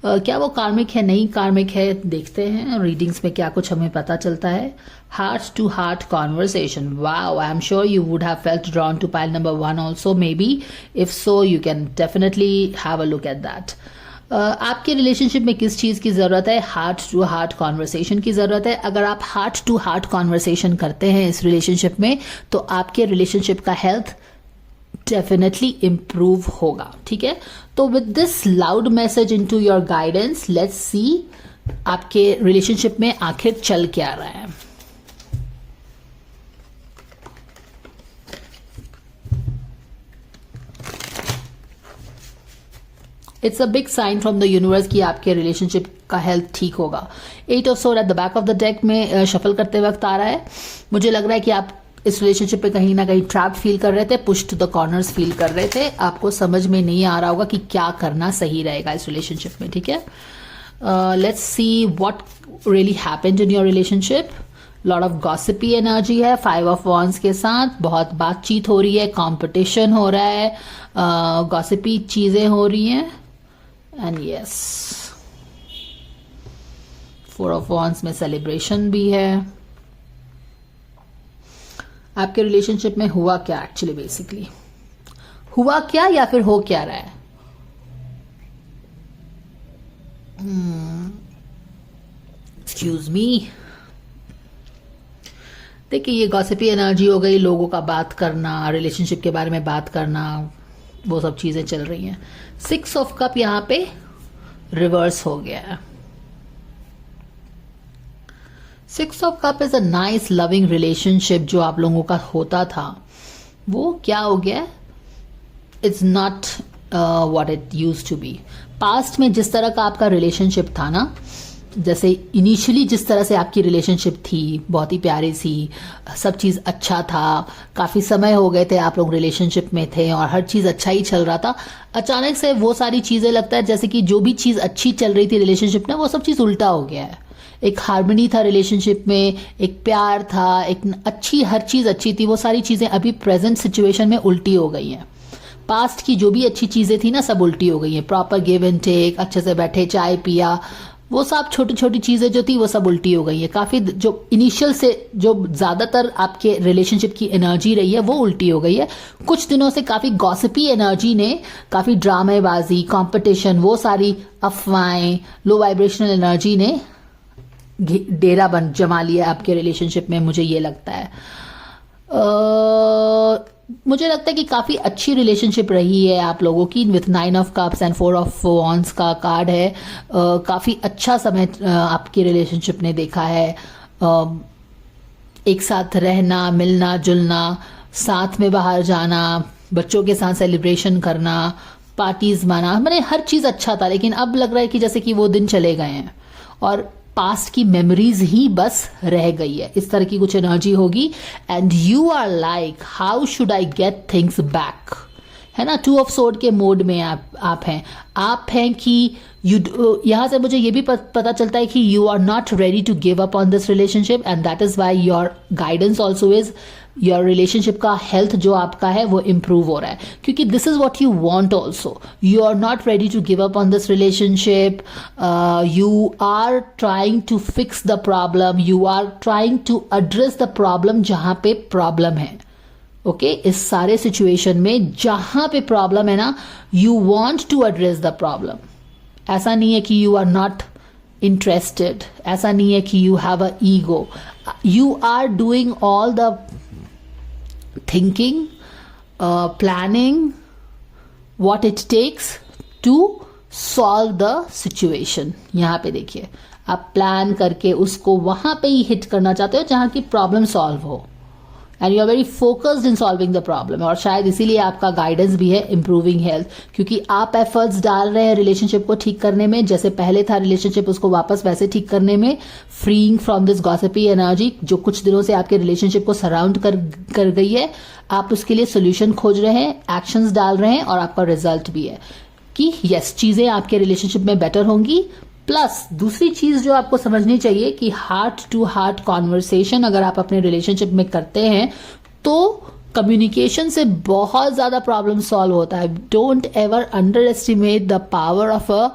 [SPEAKER 1] क्या वो कार्मिक है, नहीं कार्मिक है, देखते हैं रीडिंग्स में क्या कुछ हमें पता चलता है। Heart to heart conversation, wow, I am sure you would have felt drawn to pile number 1 also, maybe. If so you can definitely have a look at that. आपके रिलेशनशिप में किस चीज की जरूरत है? हार्ट टू हार्ट कॉन्वर्सेशन की जरूरत है। अगर आप हार्ट टू हार्ट कॉन्वर्सेशन करते हैं इस रिलेशनशिप में, तो आपके रिलेशनशिप का हेल्थ डेफिनेटली इम्प्रूव होगा। ठीक है, तो with this loud message into your guidance, let's see आपके रिलेशनशिप में आखिर चल क्या रहा है। It's a big sign from the universe कि आपके रिलेशनशिप का हेल्थ ठीक होगा। 8 of sword at the back of the deck में शफल करते वक्त आ रहा है। मुझे लग रहा है कि आप इस रिलेशनशिप पे कहीं ना कहीं ट्रैप फील कर रहे थे, push to the corners feel कर रहे थे। आपको समझ में नहीं आ रहा होगा कि क्या करना सही रहेगा इस रिलेशनशिप में। ठीक है, let's see what really happened in your relationship. Lot of gossipy energy है 5 ऑफ वॉन्ड्स के साथ। बहुत बातचीत हो रही है, कंपटीशन हो रहा है, गॉसिपी चीजें हो रही हैं। एंड यस, 4 ऑफ वॉन्ड्स में सेलिब्रेशन भी है। आपके रिलेशनशिप में हुआ क्या एक्चुअली, बेसिकली हुआ क्या या फिर हो क्या रहा है? एक्सक्यूज मी, देखिए ये गॉसिपी एनर्जी हो गई, लोगों का बात करना, रिलेशनशिप के बारे में बात करना, वो सब चीजें चल रही हैं। 6 ऑफ कप यहां पे रिवर्स हो गया है। 6 of cup is a nice loving relationship जो आप लोगों का होता था, वो क्या हो गया? It's not what it used to be. Past में जिस तरह का आपका रिलेशनशिप था ना, जैसे इनिशियली जिस तरह से आपकी रिलेशनशिप थी, बहुत ही प्यारी सी, सब चीज अच्छा था, काफी समय हो गए थे आप लोग रिलेशनशिप में थे और हर चीज अच्छा ही चल रहा था। अचानक से वो सारी चीजें लगता है जैसे कि जो भी चीज अच्छी चल रही थी रिलेशनशिप में, वो सब चीज उल्टा हो गया है। एक हार्मनी था रिलेशनशिप में, एक प्यार था, एक अच्छी, हर चीज अच्छी थी, वो सारी चीजें अभी प्रेजेंट सिचुएशन में उल्टी हो गई हैं। पास्ट की जो भी अच्छी चीजें थी ना, सब उल्टी हो गई हैं। प्रॉपर गिव एंड टेक, अच्छे से बैठे, चाय पिया, वो सब छोटी छोटी चीजें जो थी वो सब उल्टी हो गई है। काफी जो इनिशियल से जो ज्यादातर आपके रिलेशनशिप की एनर्जी रही है वो उल्टी हो गई है। कुछ दिनों से काफी गॉसिपी एनर्जी ने, काफी ड्रामेबाजी, कंपटीशन, वो सारी अफवाहें, लो वाइब्रेशनल एनर्जी ने डेरा जमा लिया आपके रिलेशनशिप में, मुझे ये लगता है। मुझे लगता है कि काफी अच्छी रिलेशनशिप रही है आप लोगों की with 9 of cups and 4 of wands का कार्ड है। काफी अच्छा समय आपकी रिलेशनशिप ने देखा है। एक साथ रहना, मिलना जुलना, साथ में बाहर जाना, बच्चों के साथ सेलिब्रेशन करना, पार्टीज माना, मैंने हर चीज अच्छा था। लेकिन अब लग रहा है कि जैसे कि वो दिन चले गए हैं और पास्ट की मेमोरीज ही बस रह गई है, इस तरह की कुछ एनर्जी होगी। And you are like how should I get things back, है ना। 2 ऑफ सोर्ड के मोड में आप हैं कि यहां से मुझे ये भी पता चलता है कि you are not ready to give up on this relationship and that is why your guidance also is your relationship का हेल्थ जो आपका है वो इम्प्रूव हो रहा है, क्योंकि this is what you want also. You are not ready to give up on this relationship, you are trying to fix the problem, you are trying to address the problem जहां पे problem है। Okay इस सारे situation में जहां पे problem है ना, you want to address the problem. ऐसा नहीं है कि यू आर नॉट इंटरेस्टेड, ऐसा नहीं है कि you have a ego, you are doing all the thinking, planning, what it takes to solve the situation। यहां पे देखिए आप प्लान करके उसको वहां पे ही हिट करना चाहते हो जहां की प्रॉब्लम सॉल्व हो, and you are very focused in solving the problem. और शायद इसीलिए आपका गाइडेंस भी है इम्प्रूविंग हेल्थ, क्योंकि आप एफर्ट्स डाल रहे हैं रिलेशनशिप को ठीक करने में, जैसे पहले था रिलेशनशिप उसको वापस वैसे ठीक करने में, फ्रीइंग फ्रॉम दिस गॉसिपी एनर्जी जो कुछ दिनों से आपके रिलेशनशिप को सराउंड कर गई है। आप उसके लिए सोल्यूशन खोज रहे हैं, एक्शंस डाल रहे हैं और आपका रिजल्ट भी है कि यस चीजें आपके रिलेशनशिप में बेटर होंगी। प्लस दूसरी चीज जो आपको समझनी चाहिए कि हार्ट टू हार्ट कॉन्वर्सेशन अगर आप अपने रिलेशनशिप में करते हैं तो कम्युनिकेशन से बहुत ज्यादा प्रॉब्लम सॉल्व होता है। Don't ever underestimate the power of a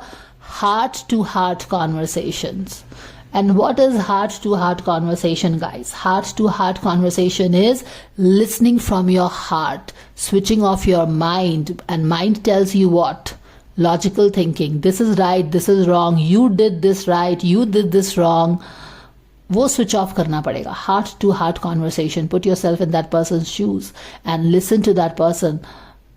[SPEAKER 1] heart to heart conversations. And what is heart to heart conversation, guys? Heart to heart conversation is listening from your heart, switching off your mind, and mind tells you what? Logical thinking. This is right, this is wrong, you did this right, you did this wrong. वो switch off करना पड़ेगा. Heart to heart conversation. Put yourself in that person's shoes and listen to that person.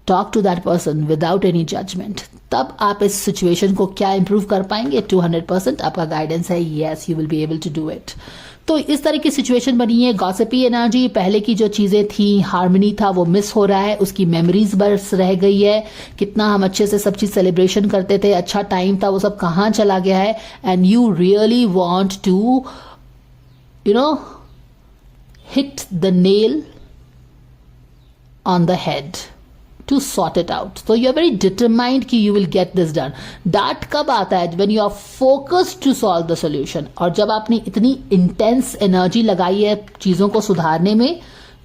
[SPEAKER 1] Talk to that person without any judgement. तब आप इस situation को क्या improve कर पाएंगे? 200% आपका गाइडेंस है, yes you will be able to do it. तो इस तरह की सिचुएशन बनी है। गॉसिपी एनर्जी, पहले की जो चीजें थी, हार्मनी था, वो मिस हो रहा है, उसकी मेमोरीज बस रह गई है। कितना हम अच्छे से सब चीज सेलिब्रेशन करते थे, अच्छा टाइम था, वो सब कहाँ चला गया है। And you really want to hit the nail on the head to sort it out. So you are very determined कि you will get this done. That कब आता है? When you are focused to solve the solution. और जब आपने इतनी intense energy लगाई है चीजों को सुधारने में,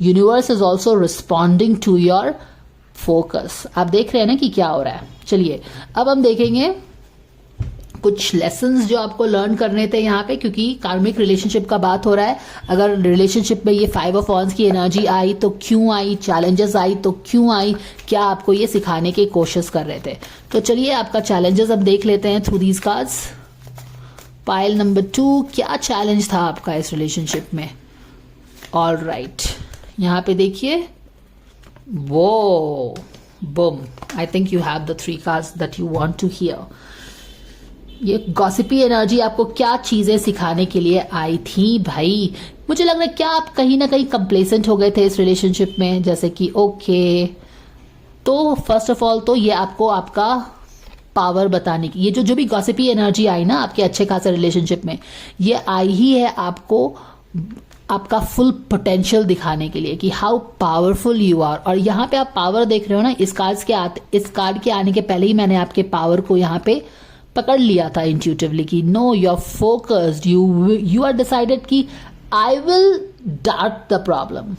[SPEAKER 1] universe is also responding to your focus. आप देख रहे हैं ना कि क्या हो रहा है। चलिए अब हम देखेंगे कुछ लेसन्स जो आपको लर्न करने थे यहाँ पे, क्योंकि कार्मिक रिलेशनशिप का बात हो रहा है। अगर रिलेशनशिप में ये 5 ऑफ वॉन्ड्स की एनर्जी आई तो क्यों आई, चैलेंजेस आई तो क्यों आई, क्या आपको ये सिखाने की कोशिश कर रहे थे। तो चलिए आपका चैलेंजेस अब देख लेते हैं through these cards. Pile number 2, क्या चैलेंज था आपका इस रिलेशनशिप में? ऑल राइट, यहाँ पे देखिए, वो boom, I think you have the 3 cards that you want to hear. ये गॉसिपी एनर्जी आपको क्या चीजें सिखाने के लिए आई थी भाई? मुझे लग रहा है क्या आप कहीं ना कहीं कंप्लेसेंट हो गए थे इस रिलेशनशिप में, जैसे कि ओके। तो फर्स्ट ऑफ ऑल तो ये आपको आपका पावर बताने की, ये जो भी गॉसिपी एनर्जी आई ना आपके अच्छे खासे रिलेशनशिप में, ये आई ही है आपको आपका फुल पोटेंशियल दिखाने के लिए कि हाउ पावरफुल यू आर। और यहाँ पे आप पावर देख रहे हो ना, इस कार्ड के आने के पहले ही मैंने आपके पावर को यहाँ पे पकड़ लिया था इंट्यूटिवली कि no, you are focused, you are decided कि I will dart the problem,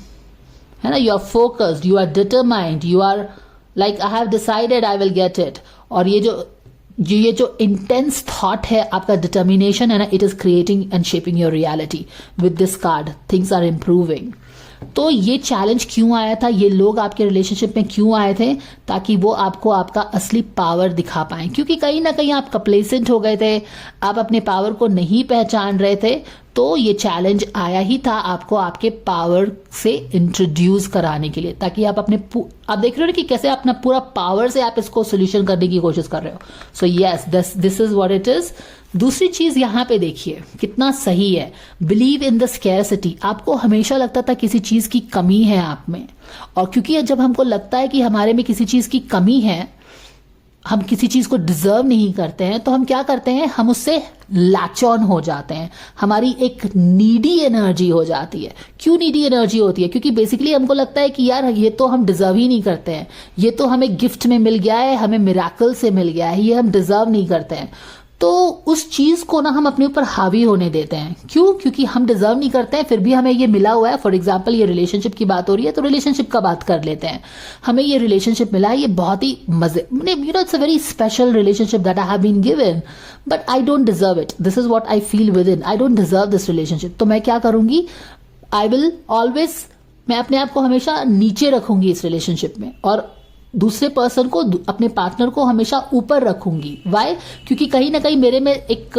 [SPEAKER 1] है ना। You are focused, you are determined, you are like I have decided I will get it. और ये जो इंटेंस थॉट है, आपका determination है ना, it is creating and shaping your reality. With this card things are improving. तो ये challenge क्यों आया था, ये लोग आपके रिलेशनशिप में क्यों आए थे, ताकि वो आपको आपका असली पावर दिखा पाएं, क्योंकि कहीं ना कहीं आप कंप्लेसेंट हो गए थे, आप अपने पावर को नहीं पहचान रहे थे। तो ये चैलेंज आया ही था आपको आपके पावर से इंट्रोड्यूस कराने के लिए, ताकि आप आप देख रहे हो कि कैसे अपना पूरा पावर से आप इसको सोल्यूशन करने की कोशिश कर रहे हो। So yes, this is what it is. दूसरी चीज यहां पे देखिए कितना सही है, बिलीव इन द स्कैरसिटी। आपको हमेशा लगता था किसी चीज की कमी है आप में, और क्योंकि जब हमको लगता है कि हमारे में किसी चीज की कमी है, हम किसी चीज को डिजर्व नहीं करते हैं, तो हम क्या करते हैं, हम उससे लैच ऑन हो जाते हैं। हमारी एक नीडी एनर्जी हो जाती है। क्यों नीडी एनर्जी होती है? क्योंकि बेसिकली हमको लगता है कि यार ये तो हम डिजर्व ही नहीं करते हैं, ये तो हमें गिफ्ट में मिल गया है, हमें मिराकल से मिल गया है, ये हम डिजर्व नहीं करते हैं। तो उस चीज को ना हम अपने ऊपर हावी होने देते हैं। क्यों? क्योंकि हम डिजर्व नहीं करते हैं, फिर भी हमें ये मिला हुआ है। फॉर एग्जाम्पल, ये रिलेशनशिप की बात हो रही है तो रिलेशनशिप का बात कर लेते हैं। हमें ये रिलेशनशिप मिला है, ये बहुत ही मजे, it's a very special relationship that I have been given, but I don't deserve it. This is what I feel within, I don't deserve this relationship. तो मैं क्या करूंगी, आई विल ऑलवेज, मैं अपने आप को हमेशा नीचे रखूंगी इस रिलेशनशिप में, और दूसरे पर्सन को, अपने पार्टनर को हमेशा ऊपर रखूंगी। वाई? क्योंकि कहीं ना कहीं मेरे में एक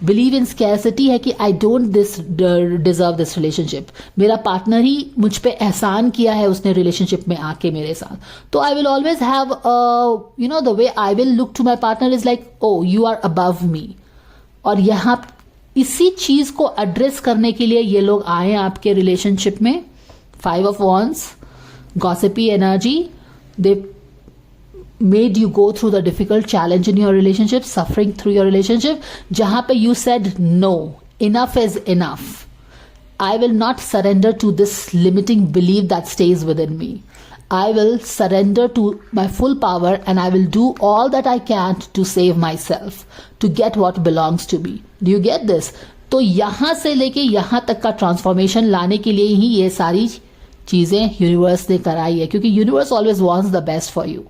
[SPEAKER 1] बिलीव इन स्कैरसिटी है कि आई डोंट डिजर्व दिस रिलेशनशिप। मेरा पार्टनर ही मुझ पे एहसान किया है उसने रिलेशनशिप में आके मेरे साथ। तो I will always have the way I will look to my partner is like, oh you are above me. और यहाँ इसी चीज को एड्रेस करने के लिए ये लोग आए आपके रिलेशनशिप में। 5 of Wands, gossipy energy, they made you go through the difficult challenge in your relationship, suffering through your relationship, jahan pe you said no, enough is enough. I will not surrender to this limiting belief that stays within me. I will surrender to my full power and I will do all that I can to save myself, to get what belongs to me. Do you get this? तो यहां से लेके यहां तक का transformation लाने के लिए ही ये सारी चीजें यूनिवर्स ने कराई है, क्योंकि universe always wants the best for you.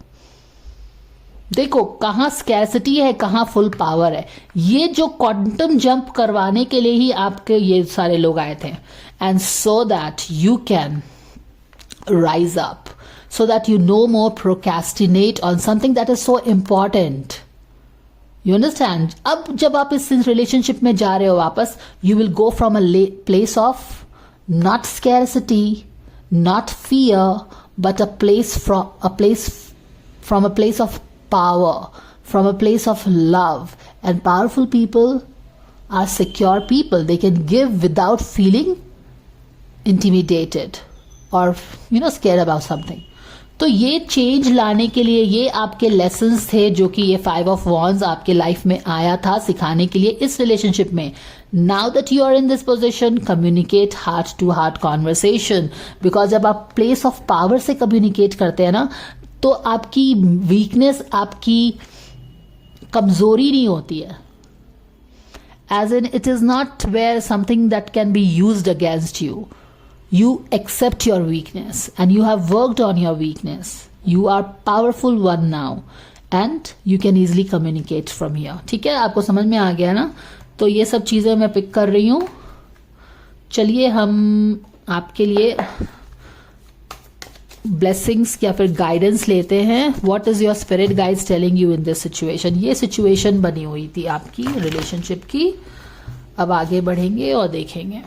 [SPEAKER 1] देखो कहां स्कैरसिटी है, कहां फुल पावर है। ये जो क्वांटम जंप करवाने के लिए ही आपके ये सारे लोग आए थे, and so that you can rise up, so that you no more procrastinate on something that is so important. You understand? अब जब आप इस रिलेशनशिप में जा रहे हो वापस, you will go from a place of not scarcity, not fear, but a place of power, from a place of love. And powerful people are secure people. They can give without feeling intimidated or scared about something. तो ये change लाने के लिए ये आपके lessons थे, जो कि ये 5 of Wands आपके लाइफ में आया था सिखाने के लिए इस रिलेशनशिप में। Now that you are in this position, communicate heart to heart conversation, because जब आप प्लेस ऑफ पावर से कम्युनिकेट करते हैं ना, तो आपकी वीकनेस, आपकी कमजोरी नहीं होती है। As in it is not where something that can be used against you. You accept your weakness and you have worked on your weakness. You are powerful one now and you can easily communicate from here. ठीक है, आपको समझ में आ गया ना? तो ये सब चीज़ें मैं पिक कर रही हूँ। चलिए हम आपके लिए ब्लेसिंग्स या फिर गाइडेंस लेते हैं। What is your spirit guides telling you in this situation? ये सिचुएशन बनी हुई थी आपकी रिलेशनशिप की। अब आगे बढ़ेंगे और देखेंगे।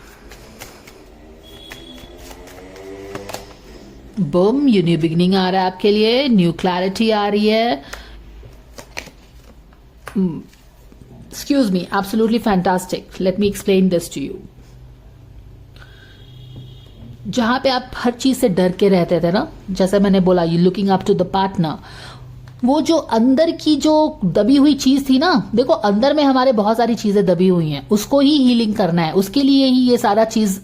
[SPEAKER 1] बूम, ये न्यू बिगनिंग आ रहा है आपके लिए, न्यू क्लैरिटी आ रही है। Excuse me, absolutely fantastic. Let me explain this to you. जहां पे आप हर चीज से डर के रहते थे ना, जैसे मैंने बोला, you looking up to the partner, वो जो अंदर की जो दबी हुई चीज थी ना, देखो अंदर में हमारे बहुत सारी चीजें दबी हुई हैं, उसको ही हीलिंग करना है। उसके लिए ही ये सारा चीज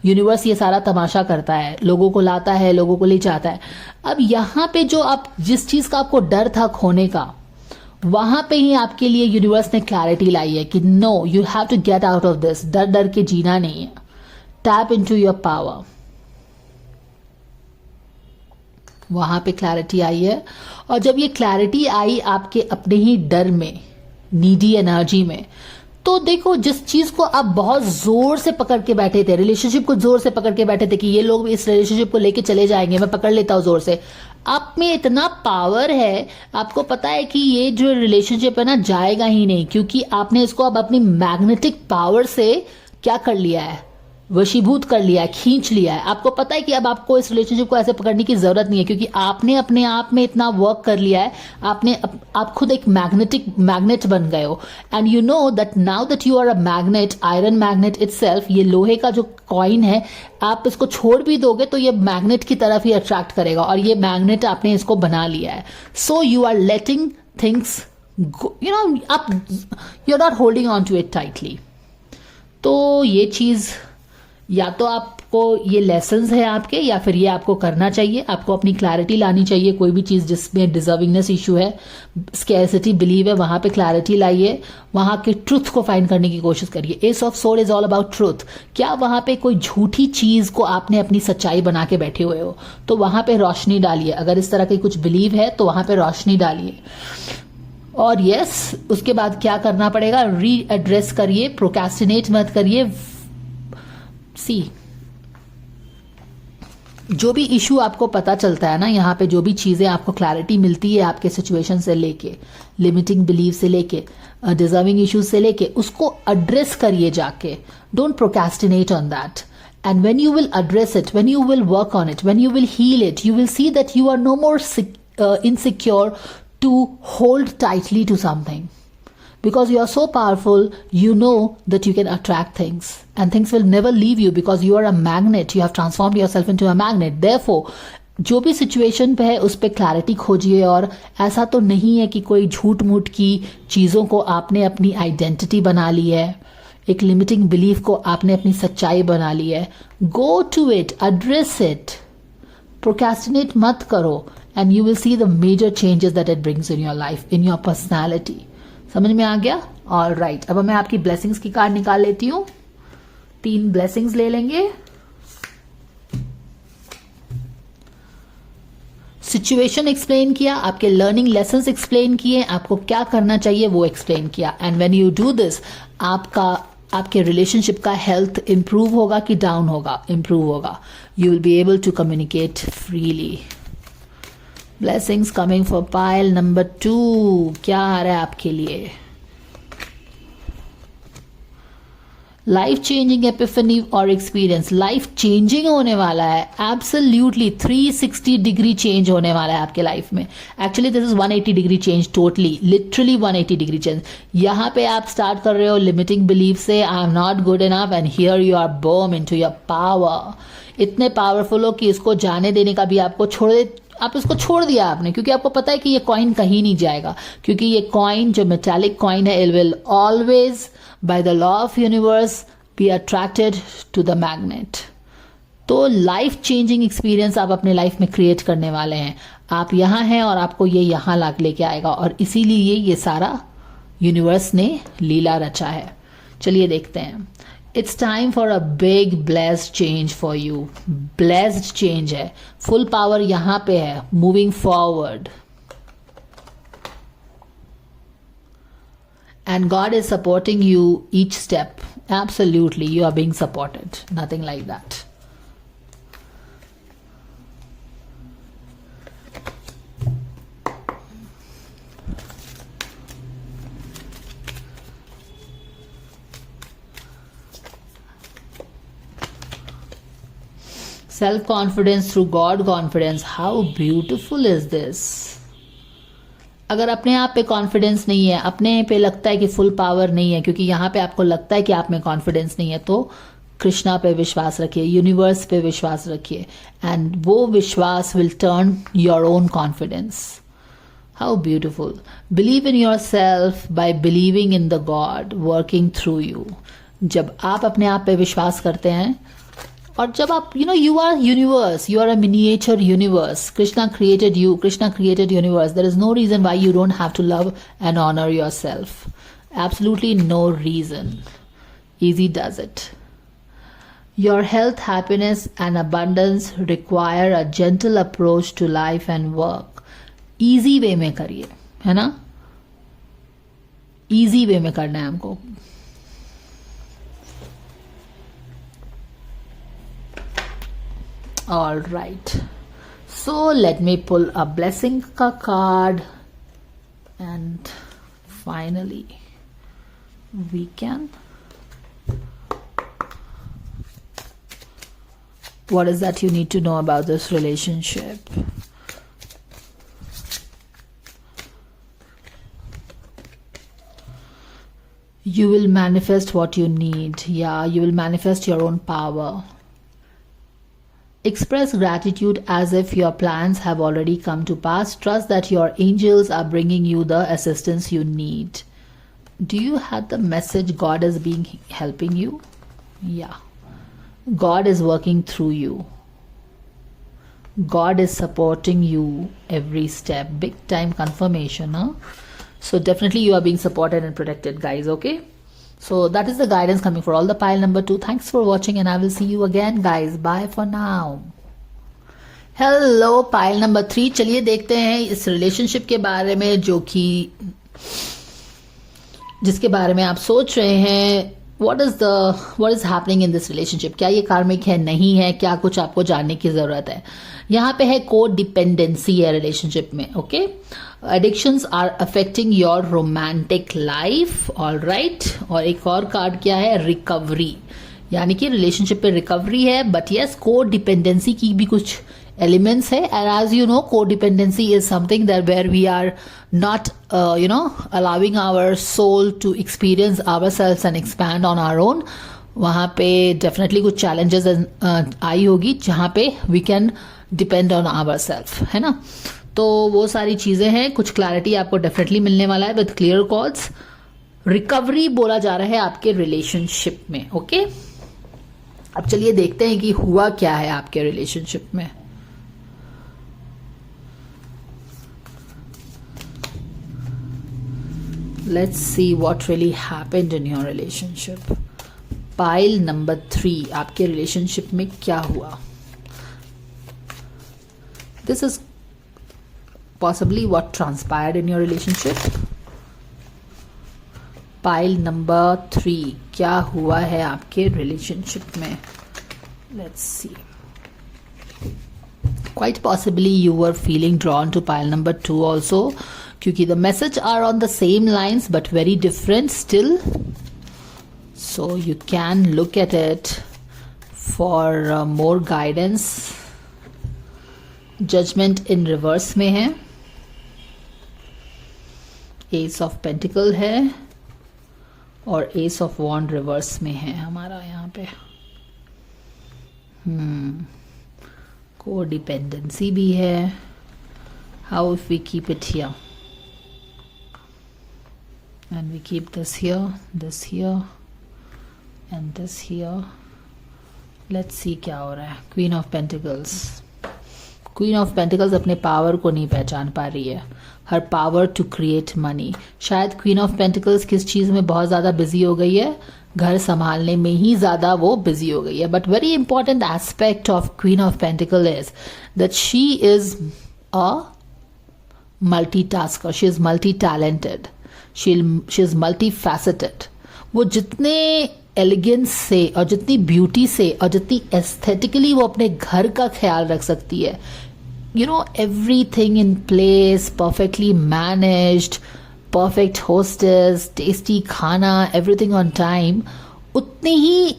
[SPEAKER 1] यूनिवर्स ये सारा तमाशा करता है, लोगों को लाता है, लोगों को ले जाता है। अब यहाँ पे जो आप जिस चीज का आपको डर था खोने का, वहां पे ही आपके लिए यूनिवर्स ने क्लैरिटी लाई है कि no, you have to get out of this. डर डर के जीना नहीं है, टैप इनटू योर पावर। वहां पे क्लैरिटी आई है, और जब ये क्लैरिटी आई आपके अपने ही डर में, नीडी एनर्जी में, तो देखो, जिस चीज को आप बहुत जोर से पकड़ के बैठे थे, रिलेशनशिप को जोर से पकड़ के बैठे थे कि ये लोग इस रिलेशनशिप को लेके चले जाएंगे, मैं पकड़ लेता हूं जोर से, आप में इतना पावर है, आपको पता है कि ये जो रिलेशनशिप है ना जाएगा ही नहीं, क्योंकि आपने इसको अब अपनी मैग्नेटिक पावर से क्या कर लिया है, वशीभूत कर लिया है, खींच लिया है। आपको पता है कि अब आपको इस रिलेशनशिप को ऐसे पकड़ने की जरूरत नहीं है, क्योंकि आपने अपने आप में इतना वर्क कर लिया है, आप खुद एक मैग्नेट बन गए हो। And you know that now that you are a magnet, iron magnet itself, ये लोहे का जो कॉइन है, आप इसको छोड़ भी दोगे तो ये मैग्नेट की तरफ ही अट्रैक्ट करेगा, और ये मैग्नेट आपने इसको बना लिया है। So you are letting things you know, आप you are not holding on to it tightly. तो ये चीज या तो आपको ये लेसन्स है आपके, या फिर ये आपको करना चाहिए, आपको अपनी क्लैरिटी लानी चाहिए। कोई भी चीज जिसमें डिजर्विंगनेस इशू है, स्कैरसिटी बिलीव है, वहां पे क्लैरिटी लाइए, वहां के ट्रुथ को फाइंड करने की कोशिश करिए। S of sword is all about truth. क्या वहां पे कोई झूठी चीज को आपने अपनी सच्चाई बना के बैठे हुए हो, तो वहां पे रोशनी डालिए। अगर इस तरह की कुछ बिलीव है तो वहां पे रोशनी डालिए। और यस, उसके बाद क्या करना पड़ेगा, रीएड्रेस करिए, प्रोक्रेस्टिनेट मत करिए। सी, जो भी इशू आपको पता चलता है ना, यहाँ पे जो भी चीजें आपको क्लैरिटी मिलती है आपके सिचुएशन से लेके, लिमिटिंग बिलीव से लेके, डिजर्विंग इश्यूज से लेके, उसको एड्रेस करिए जाके। Don't procrastinate on that. And when you will address it, when you will work on it, when you will heal it, you will see that you are no more insecure to hold tightly to something. Because you are so powerful, you know that you can attract things. And things will never leave you because you are a magnet. You have transformed yourself into a magnet. Therefore, जो भी situation पे है उस पर clarity खोजिए। और ऐसा तो नहीं है कि कोई झूठ मूठ की चीज़ों को आपने अपनी आइडेंटिटी बना ली है, एक लिमिटिंग बिलीफ को आपने अपनी सच्चाई बना ली है। Go to it, address it, procrastinate मत करो, and you will see the major changes that it brings in your life, in your personality. समझ में आ गया? ऑल राइट, अब मैं आपकी ब्लेसिंग्स की कार्ड निकाल लेती हूँ। 3 ब्लेसिंग्स ले लेंगे। सिचुएशन एक्सप्लेन किया, आपके लर्निंग लेसन्स एक्सप्लेन किए, आपको क्या करना चाहिए वो एक्सप्लेन किया। And when you do this, आपके रिलेशनशिप का हेल्थ इंप्रूव होगा कि डाउन होगा? इंप्रूव होगा। You will be able to communicate freely. Blessings coming for pile number 2, क्या आ रहा है आपके लिए? लाइफ चेंजिंग एपिफनी और एक्सपीरियंस, लाइफ चेंजिंग होने वाला है। एब्सोल्युटली 360 डिग्री चेंज होने वाला है आपके लाइफ में। Actually this is 180 degree change, totally literally 180 degree change. यहाँ पे आप स्टार्ट कर रहे हो लिमिटिंग बिलीफ से, I am not good enough, and here you are born into your power. इतने पावरफुल हो कि इसको जाने देने का भी आपको आप इसको छोड़ दिया आपने, क्योंकि आपको पता है कि ये कॉइन कहीं नहीं जाएगा, क्योंकि ये कॉइन जो मेटालिक कॉइन है, it will always by the law of universe be attracted to the magnet. तो लाइफ चेंजिंग एक्सपीरियंस आप अपने लाइफ में क्रिएट करने वाले हैं। आप यहाँ हैं और आपको ये यहाँ लाके लेके आएगा, और इसीलिए ये सारा यूनिवर्स ने लीला रचा है। चलिए देखते हैं। It's time for a big blessed change for you. Blessed change है, फुल पावर यहां पे है, moving forward, and God is supporting you each step. Absolutely you are being supported, nothing like that. Self confidence through God confidence. How beautiful is this? अगर अपने आप पे confidence नहीं है, अपने पे लगता है कि फुल पावर नहीं है, क्योंकि यहाँ पे आपको लगता है कि आप में कॉन्फिडेंस नहीं है, तो कृष्णा पे विश्वास रखिए, यूनिवर्स पे विश्वास रखिए, एंड वो विश्वास will turn your own confidence. How beautiful. Believe in your self bye believing in the God working through you. जब आप अपने आप पे विश्वास करते हैं, और जब आप you are universe, you are a miniature universe. Krishna created you, Krishna created universe. There is no reason why you don't have to love and honor yourself. Absolutely no reason. Easy does it. Your health, happiness and abundance require a gentle approach to life and work. Easy way में करिए, है ना? Easy way में करना है हमको। All right. So let me pull a blessing ka card, and finally we can. What is that you need to know about this relationship? You will manifest what you need. Yeah, you will manifest your own power. Express gratitude as if your plans have already come to pass. Trust that your angels are bringing you the assistance you need. Do you have the message God is being helping you? Yeah. God is working through you. God is supporting you every step. Big time confirmation, huh? So definitely you are being supported and protected, guys, okay? So that is the guidance coming for all the pile number 2. Thanks for watching and I will see you again, guys. Bye for now. Hello pile number 3. चलिए देखते हैं इस relationship के बारे में जो कि जिसके बारे में आप सोच रहे हैं. what is happening in this relationship? क्या ये कार्मिक है, नहीं है, क्या कुछ आपको जानने की जरूरत है. यहाँ पे है को डिपेंडेंसी है रिलेशनशिप में. Okay, addictions are affecting your romantic life. All right. और एक और कार्ड क्या है, रिकवरी, यानी कि रिलेशनशिप पे रिकवरी है. बट यस, को डिपेंडेंसी की भी कुछ elements है. and as you know, codependency is something that where we are not allowing our soul to experience ourselves and expand on our own. वहाँ पे definitely कुछ challenges आई होगी जहाँ पे we can depend on ourselves, है ना. तो वो सारी चीजें हैं. कुछ क्लैरिटी आपको डेफिनेटली मिलने वाला है विद क्लियर कॉल्स. रिकवरी बोला जा रहा है आपके रिलेशनशिप में. ओके, अब चलिए देखते हैं कि हुआ क्या है आपके रिलेशनशिप में. Let's see what really happened in your relationship. Pile number 3, आपके रिलेशनशिप में क्या हुआ. This is possibly what transpired in your relationship. Pile number 3, क्या हुआ है आपके रिलेशनशिप में. Let's see. Quite possibly you were feeling drawn to pile number 2 also, क्योंकि the message are on the same lines but very different still. So you can look at it for more guidance. Judgment in reverse में है. Ace of Pentacle है और Ace of Wand reverse में है हमारा यहाँ पे. Codependency भी है. How if we keep it here? And we keep this here, and this here. Let's see क्या हो रहा है. Queen of Pentacles. Queen of Pentacles अपने पावर को नहीं पहचान पा रही है. Her power to create money. शायद Queen of Pentacles किस चीज में बहुत ज्यादा बिजी हो गई है, घर संभालने में ही ज्यादा वो बिजी हो गई है. But very important aspect of Queen of Pentacles is that she is a multitasker. She is multi-talented. She is multifaceted. वो जितने एलिगेंस से और जितनी ब्यूटी से और जितनी एस्थेटिकली वो अपने घर का ख्याल रख सकती है, everything in place, perfectly managed, perfect hostess, tasty खाना, everything on time, उतनी ही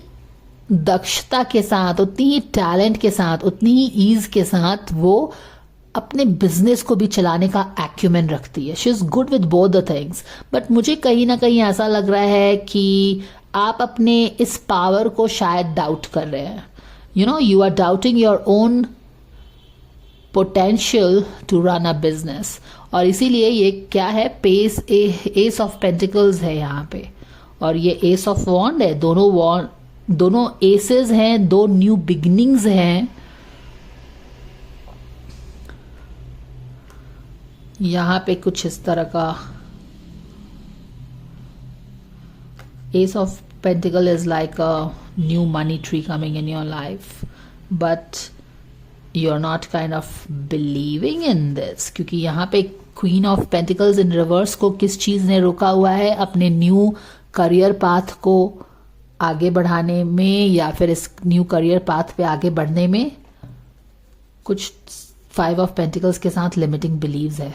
[SPEAKER 1] दक्षता के साथ, उतनी ही टैलेंट के साथ, उतनी ही ईज के साथ वो अपने बिजनेस को भी चलाने का एक्यूमेन रखती है. She is good with both the things. But मुझे कहीं ना कहीं ऐसा लग रहा है कि आप अपने इस पावर को शायद डाउट कर रहे हैं. You are doubting your own potential to run a business. और इसीलिए ये क्या है, एस ऑफ पेंटिकल्स है यहाँ पे और ये एस ऑफ वॉन्ड है. दोनों एसेस हैं, दो न्यू बिगिनिंग्स हैं. यहाँ पे कुछ इस तरह का Ace of Pentacle is like a new money tree coming in your life, but you're not kind of believing in this, क्योंकि यहाँ पे Queen of Pentacles in reverse को किस चीज ने रोका हुआ है, अपने न्यू करियर पाथ को आगे बढ़ाने में या फिर इस न्यू करियर पाथ पे आगे बढ़ने में. कुछ 5 ऑफ पेंटिकल्स के साथ लिमिटिंग बिलीव्स है,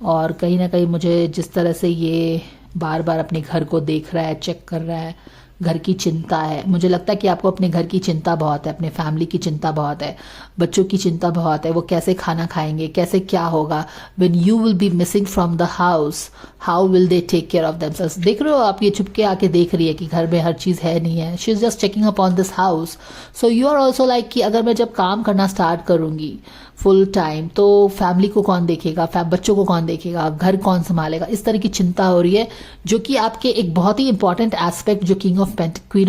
[SPEAKER 1] और कहीं ना कहीं मुझे जिस तरह से ये बार बार अपने घर को देख रहा है, चेक कर रहा है, घर की चिंता है, मुझे लगता है कि आपको अपने घर की चिंता बहुत है, अपने फैमिली की चिंता बहुत है, बच्चों की चिंता बहुत है, वो कैसे खाना खाएंगे, कैसे क्या होगा, when you will be missing from the house, how will they take care of themselves. देख रहे हो आप, ये चुपके आके देख रही है कि घर में हर चीज़ है नहीं है, she is just checking upon this house. So you are also like कि अगर मैं जब काम करना स्टार्ट करूंगी फुल टाइम तो फैमिली को कौन देखेगा, बच्चों को कौन देखेगा, घर कौन संभालेगा, इस तरह की चिंता हो रही है, जो कि आपके एक बहुत ही इंपॉर्टेंट एस्पेक्ट जो क्वीन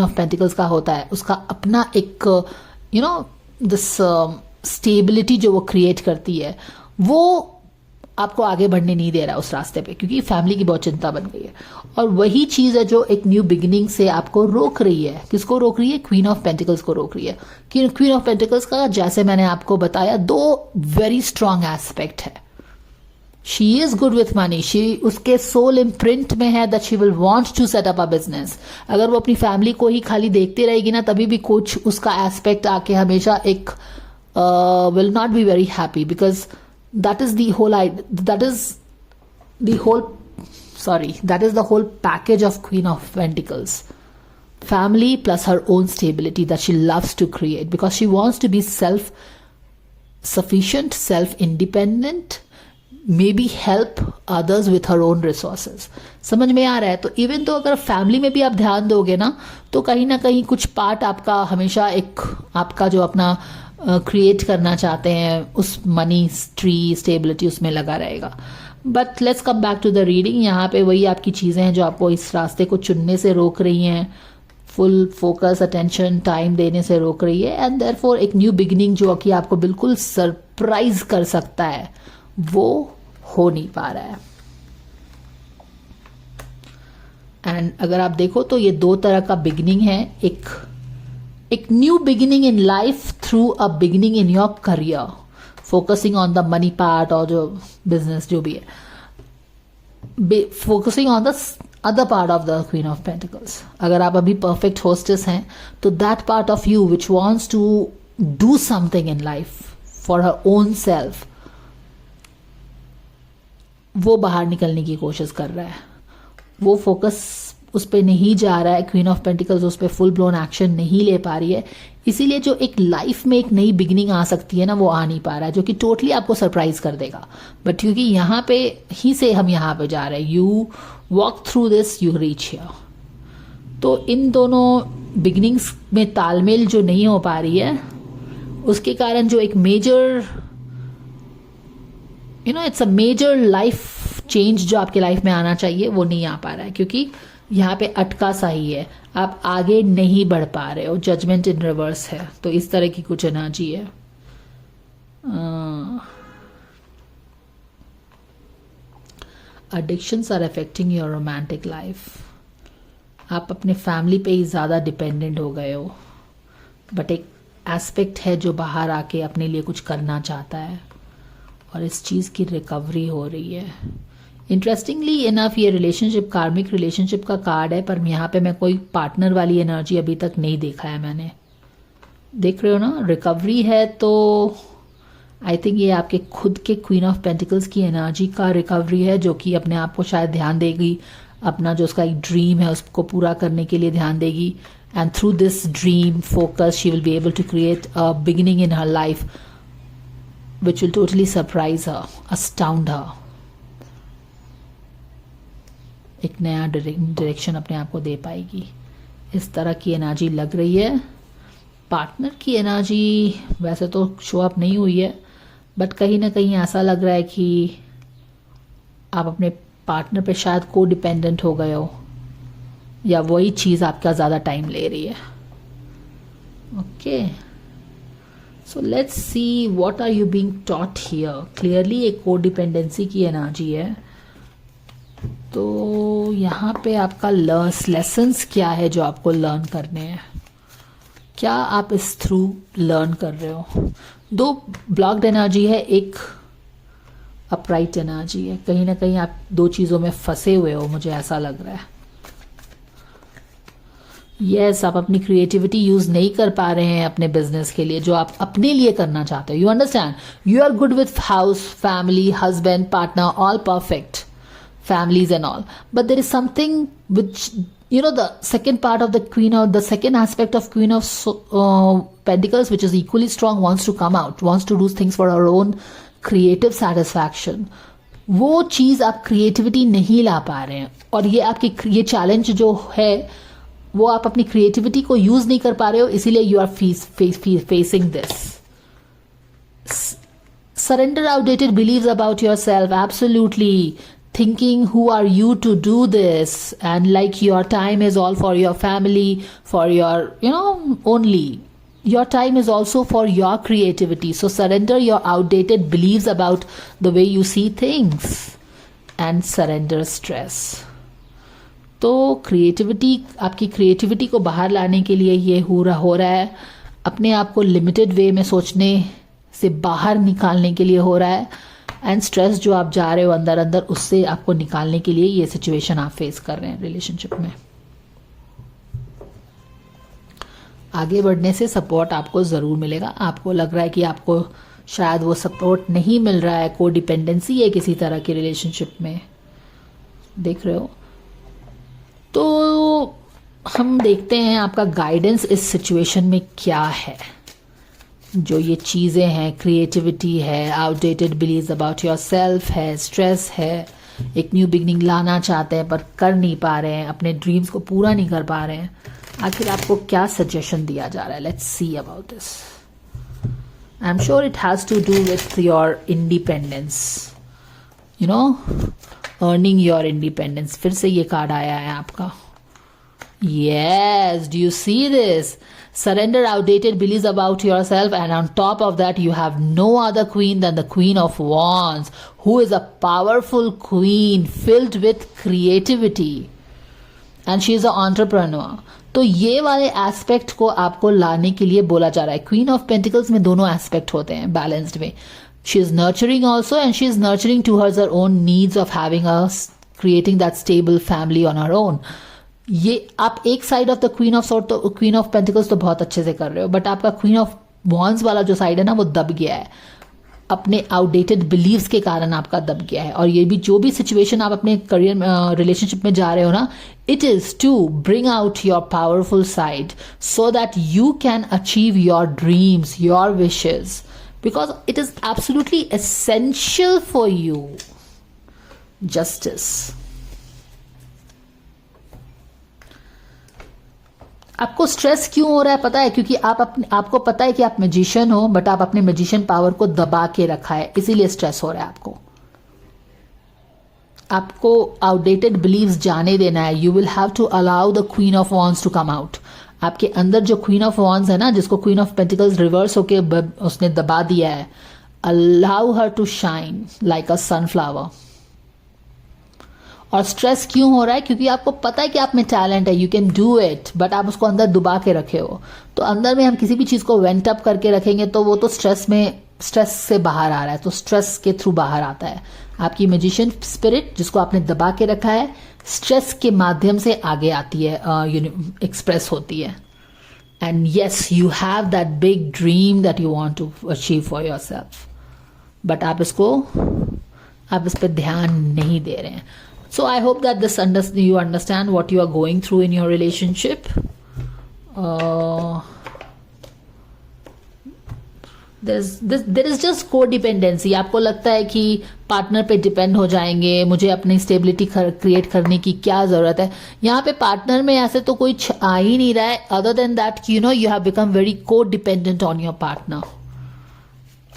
[SPEAKER 1] ऑफ पेंटिकल्स का होता है, उसका अपना एक यू नो दिस स्टेबिलिटी जो वो क्रिएट करती है, वो आपको आगे बढ़ने नहीं दे रहा उस रास्ते पे, क्योंकि फैमिली की बहुत चिंता बन गई है। और वही चीज है जो एक न्यू बिगिनिंग से आपको रोक रही है। किसको रोक रही है? क्वीन ऑफ पेंटिकल्स को रोक रही है। कि क्वीन ऑफ पेंटिकल्स का, जैसे मैंने आपको बताया, 2 वेरी स्ट्रांग एस्पेक्ट है। She is good with money, she उसके सोल इम्प्रिंट में है that she will want to set up a business. अगर वो अपनी फैमिली को ही खाली देखती रहेगी ना, तभी भी कुछ उसका एस्पेक्ट आके हमेशा एक will not be very happy, because that is the whole package of Queen of Pentacles. Family plus her own stability that she loves to create, because she wants to be self-sufficient, self-independent, maybe help others with her own resources. समझ में आ रहा है? तो even तो अगर family में भी आप ध्यान दोगे ना, तो कहीं ना कहीं कुछ पार्ट आपका हमेशा एक आपका जो अपना क्रिएट करना चाहते हैं उस मनी ट्री स्टेबिलिटी उसमें लगा रहेगा। But let's come back to the reading. यहाँ पे वही आपकी चीज़ें हैं जो आपको इस रास्ते को चुनने से रोक रही हैं, फुल फोकस, अटेंशन, टाइम देने से रोक रही है। एंड देयरफॉर एक न्यू बिगिनिंग जो कि आपको बिल्कुल सरप्राइज कर सकता है, वो हो नहीं पा रहा है। एंड अगर आप देखो तो ये 2 तरह का बिगिनिंग है, एक new beginning in life through a beginning in your career, focusing on the money part और जो बिजनेस जो भी है, focusing on the other part of the queen of pentacles. अगर आप अभी परफेक्ट होस्टेस हैं तो that part of you which wants to do something in life for her own self, वो बाहर निकलने की कोशिश कर रहा है। वो फोकस उस पर नहीं जा रहा है, क्वीन ऑफ पेंटिकल्स उस पर फुल ब्लोन एक्शन नहीं ले पा रही है। इसीलिए जो एक लाइफ में एक नई बिगिनिंग आ सकती है ना, वो आ नहीं पा रहा है, जो कि टोटली आपको सरप्राइज कर देगा। बट क्योंकि यहाँ पे ही से हम यहाँ पे जा रहे हैं, you walk through this, you reach here. तो इन दोनों बिगिनिंग्स में तालमेल जो नहीं हो पा रही है, उसके कारण जो एक major it's a major life change जो आपके लाइफ में आना चाहिए, वो नहीं आ पा रहा है, क्योंकि यहाँ पे अटका सा ही है, आप आगे नहीं बढ़ पा रहे हो, जजमेंट इन रिवर्स है। तो इस तरह की कुछ एनर्जी है। Addictions are affecting your romantic life. आप अपने फैमिली पे ही ज़्यादा डिपेंडेंट हो गए हो, बट एक एस्पेक्ट है जो बाहर आके अपने लिए कुछ करना चाहता है, और इस चीज़ की रिकवरी हो रही है। इंटरेस्टिंगली इनफ ये रिलेशनशिप कार्मिक रिलेशनशिप का कार्ड है, पर यहाँ पे मैं कोई पार्टनर वाली एनर्जी अभी तक नहीं देखा है मैंने। देख रहे हो ना, रिकवरी है, तो आई थिंक ये आपके खुद के क्वीन ऑफ पेंटिकल्स की एनर्जी का रिकवरी है, जो कि अपने आप को शायद ध्यान देगी, अपना जो उसका एक ड्रीम है उसको पूरा करने के लिए ध्यान देगी। And through this dream focus she will be able to create a beginning in her life which will totally surprise her, astound her. एक नया डायरेक्शन अपने आप को दे पाएगी, इस तरह की एनर्जी लग रही है। पार्टनर की एनर्जी वैसे तो शो अप नहीं हुई है, बट कहीं ना कहीं ऐसा लग रहा है कि आप अपने पार्टनर पे शायद को डिपेंडेंट हो गए हो, या वही चीज़ आपका ज़्यादा टाइम ले रही है। Okay, so let's see what are you being taught here. Clearly एक कोडिपेंडेंसी की एनर्जी है, तो यहाँ पे आपका लेसन्स क्या है जो आपको लर्न करने हैं, क्या आप इस थ्रू लर्न कर रहे हो। 2 ब्लॉक्ड एनर्जी है, एक अपराइट एनर्जी है। कहीं ना कहीं आप 2 चीज़ों में फंसे हुए हो, मुझे ऐसा लग रहा है। यस, आप अपनी क्रिएटिविटी यूज नहीं कर पा रहे हैं अपने बिजनेस के लिए, जो आप अपने लिए करना चाहते हो. You understand, you are good with house, family, husband, partner, all perfect, families and all, but there is something which, you know, the second part of the queen, or the second aspect of queen of pentacles, which is equally strong, wants to come out, wants to do things for our own creative satisfaction. वो चीज आप creativity नहीं ला पा रहे हैं, और ये आपकी ये चैलेंज जो है वो आप अपनी क्रिएटिविटी को यूज नहीं कर पा रहे हो, इसीलिए you are facing this. Surrender outdated beliefs about yourself. Absolutely. Thinking who are you to do this, and like your time is all for your family, for your, you know, only. Your time is also for your creativity. So surrender your outdated beliefs about the way you see things and surrender stress. तो creativity, आपकी creativity को बाहर लाने के लिए ये हो रहा है, अपने आप को लिमिटेड वे में सोचने से बाहर निकालने के लिए हो रहा है, एंड स्ट्रेस जो आप जा रहे हो अंदर अंदर, उससे आपको निकालने के लिए ये सिचुएशन आप फेस कर रहे हैं रिलेशनशिप में. आगे बढ़ने से सपोर्ट आपको ज़रूर मिलेगा. आपको लग रहा है कि आपको शायद वो सपोर्ट नहीं मिल रहा है, को डिपेंडेंसी है किसी तरह की रिलेशनशिप में, देख रहे हो. तो हम देखते हैं आपका गाइडेंस इस सिचुएशन में क्या है. जो ये चीज़ें हैं, क्रिएटिविटी है, outdated beliefs about your self है, स्ट्रेस है, एक न्यू बिगनिंग लाना चाहते हैं पर कर नहीं पा रहे हैं, अपने ड्रीम्स को पूरा नहीं कर पा रहे हैं. आखिर आपको क्या सजेशन दिया जा रहा है? Let's see about this. I am sure it has to do with your independence, you know, earning your independence. फिर से ये कार्ड आया है आपका. Yes, do you see this? Surrender outdated beliefs about yourself, and on top of that you have no other queen than the Queen of Wands, who is a powerful queen filled with creativity, and she is an entrepreneur. तो ये वाले aspect को आपको लाने के लिए बोला जा रहा है. क्वीन ऑफ पेंटिकल्स में दोनों एस्पेक्ट होते हैं बैलेंस्ड में. She is nurturing also, and she is nurturing towards her own needs of having a creating that stable family on her own. ये आप एक side of the queen of sort, तो queen of pentacles तो बहुत अच्छे से कर रहे हो, बट आपका क्वीन ऑफ वॉन्स वाला जो साइड है ना, वो दब गया है. अपने आउटडेटेड बिलीव्स के कारण आपका दब गया है. और ये भी जो भी सिचुएशन आप अपने करियर रिलेशनशिप में जा रहे हो ना, it is to bring out your powerful side so that you can achieve your dreams, your wishes, because it is absolutely essential for you. Justice. आपको स्ट्रेस क्यों हो रहा है पता है? क्योंकि आपको पता है कि आप मैजिशियन हो, बट आप अपने मैजिशियन पावर को दबा के रखा है, इसीलिए स्ट्रेस हो रहा है आपको. आपको आउटडेटेड बिलीव्स जाने देना है. You will have to allow the queen of wands to come out. आपके अंदर जो क्वीन ऑफ वॉन्ड्स है ना, जिसको क्वीन ऑफ पेंटिकल्स रिवर्स होके उसने दबा दिया है, allow her to shine like a sunflower. और स्ट्रेस क्यों हो रहा है? क्योंकि आपको पता है कि आप में टैलेंट है, you can do it, but आप उसको अंदर दबा के रखे हो. तो अंदर में हम किसी भी चीज़ को वेंट अप करके रखेंगे तो वो तो स्ट्रेस से बाहर आ रहा है, तो स्ट्रेस के थ्रू बाहर आता है. आपकी मैजिशियन स्पिरिट जिसको आपने दबा के रखा है, स्ट्रेस के माध्यम से आगे आती है, एक्सप्रेस होती है. And yes, you have that big dream that you want to achieve for yourself, but आप इस पर ध्यान नहीं दे रहे हैं. So I hope that you understand what you are going through in your relationship. There is just codependency. आपको लगता है कि पार्टनर पे डिपेंड हो जाएंगे, मुझे अपनी स्टेबिलिटी क्रिएट करने की क्या जरूरत है. यहाँ पे पार्टनर में ऐसे तो कोई आ ही नहीं रहा है, other than that you know you have become very codependent on your partner.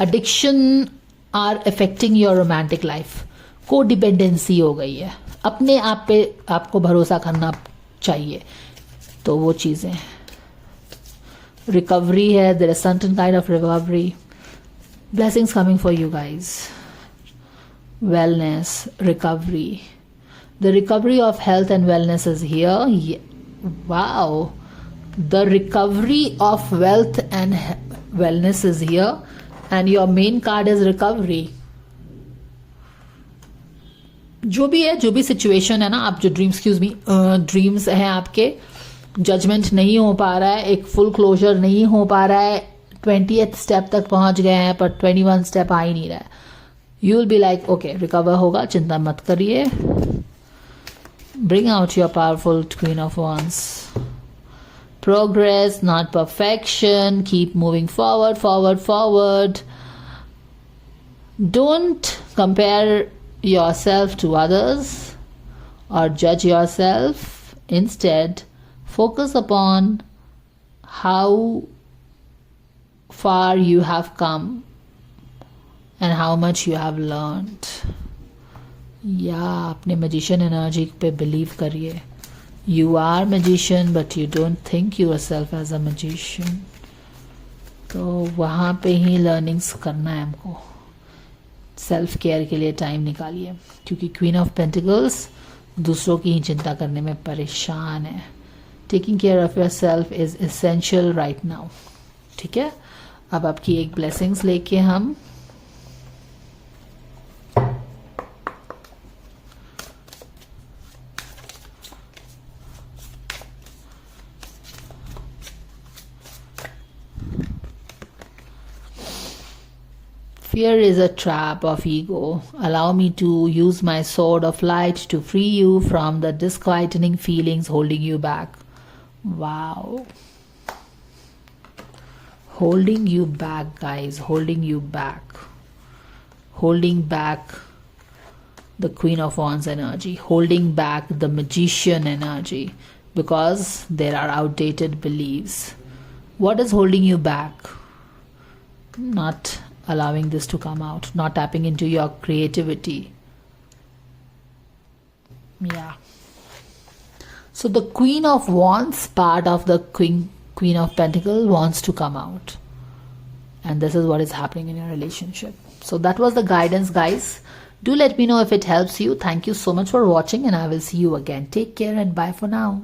[SPEAKER 1] Addiction are affecting your romantic life. Codependency हो गई है, अपने आप पे आपको भरोसा करना चाहिए. तो वो चीज़ें, रिकवरी है, there is certain kind of recovery. Blessings coming for you guys. wellness, recovery. The recovery of health and wellness is here. Wow. The recovery of wealth and wellness is here. And your main card is recovery. जो भी है, जो भी situation है ना, आप जो dreams हैं आपके, जजमेंट नहीं हो पा रहा है, एक फुल क्लोजर नहीं हो पा रहा है, 20th स्टेप तक पहुंच गए हैं पर 21 स्टेप आ ही नहीं रहा है. You will be like okay recover होगा, चिंता मत करिए. Bring out your powerful queen of wands. Progress, not perfection. Keep moving forward, forward, forward. Don't compare yourself to others or judge yourself. Instead, focus upon how far you have come and how much you have learned. या अपने magician energy पे believe करिए. You are magician but you don't think yourself as a magician. तो वहाँ पे ही learnings करना है हमको. सेल्फ केयर के लिए टाइम निकालिए, क्योंकि क्वीन ऑफ पेंटिकल्स दूसरों की ही चिंता करने में परेशान है. Taking care of your self is essential right now. ठीक है, अब आपकी एक ब्लेसिंग्स लेके हम Fear is a trap of ego. Allow me to use my sword of light to free you from the disquieting feelings holding you back. Wow. Holding you back, guys. Holding you back. Holding back the Queen of Wands energy. Holding back the Magician energy. Because there are outdated beliefs. What is holding you back? Not allowing this to come out, not tapping into your creativity. Yeah. So the Queen of Wands part of the Queen of Pentacles wants to come out. And this is what is happening in your relationship. So that was the guidance, guys. Do let me know if it helps you. Thank you so much for watching and I will see you again. Take care and bye for now.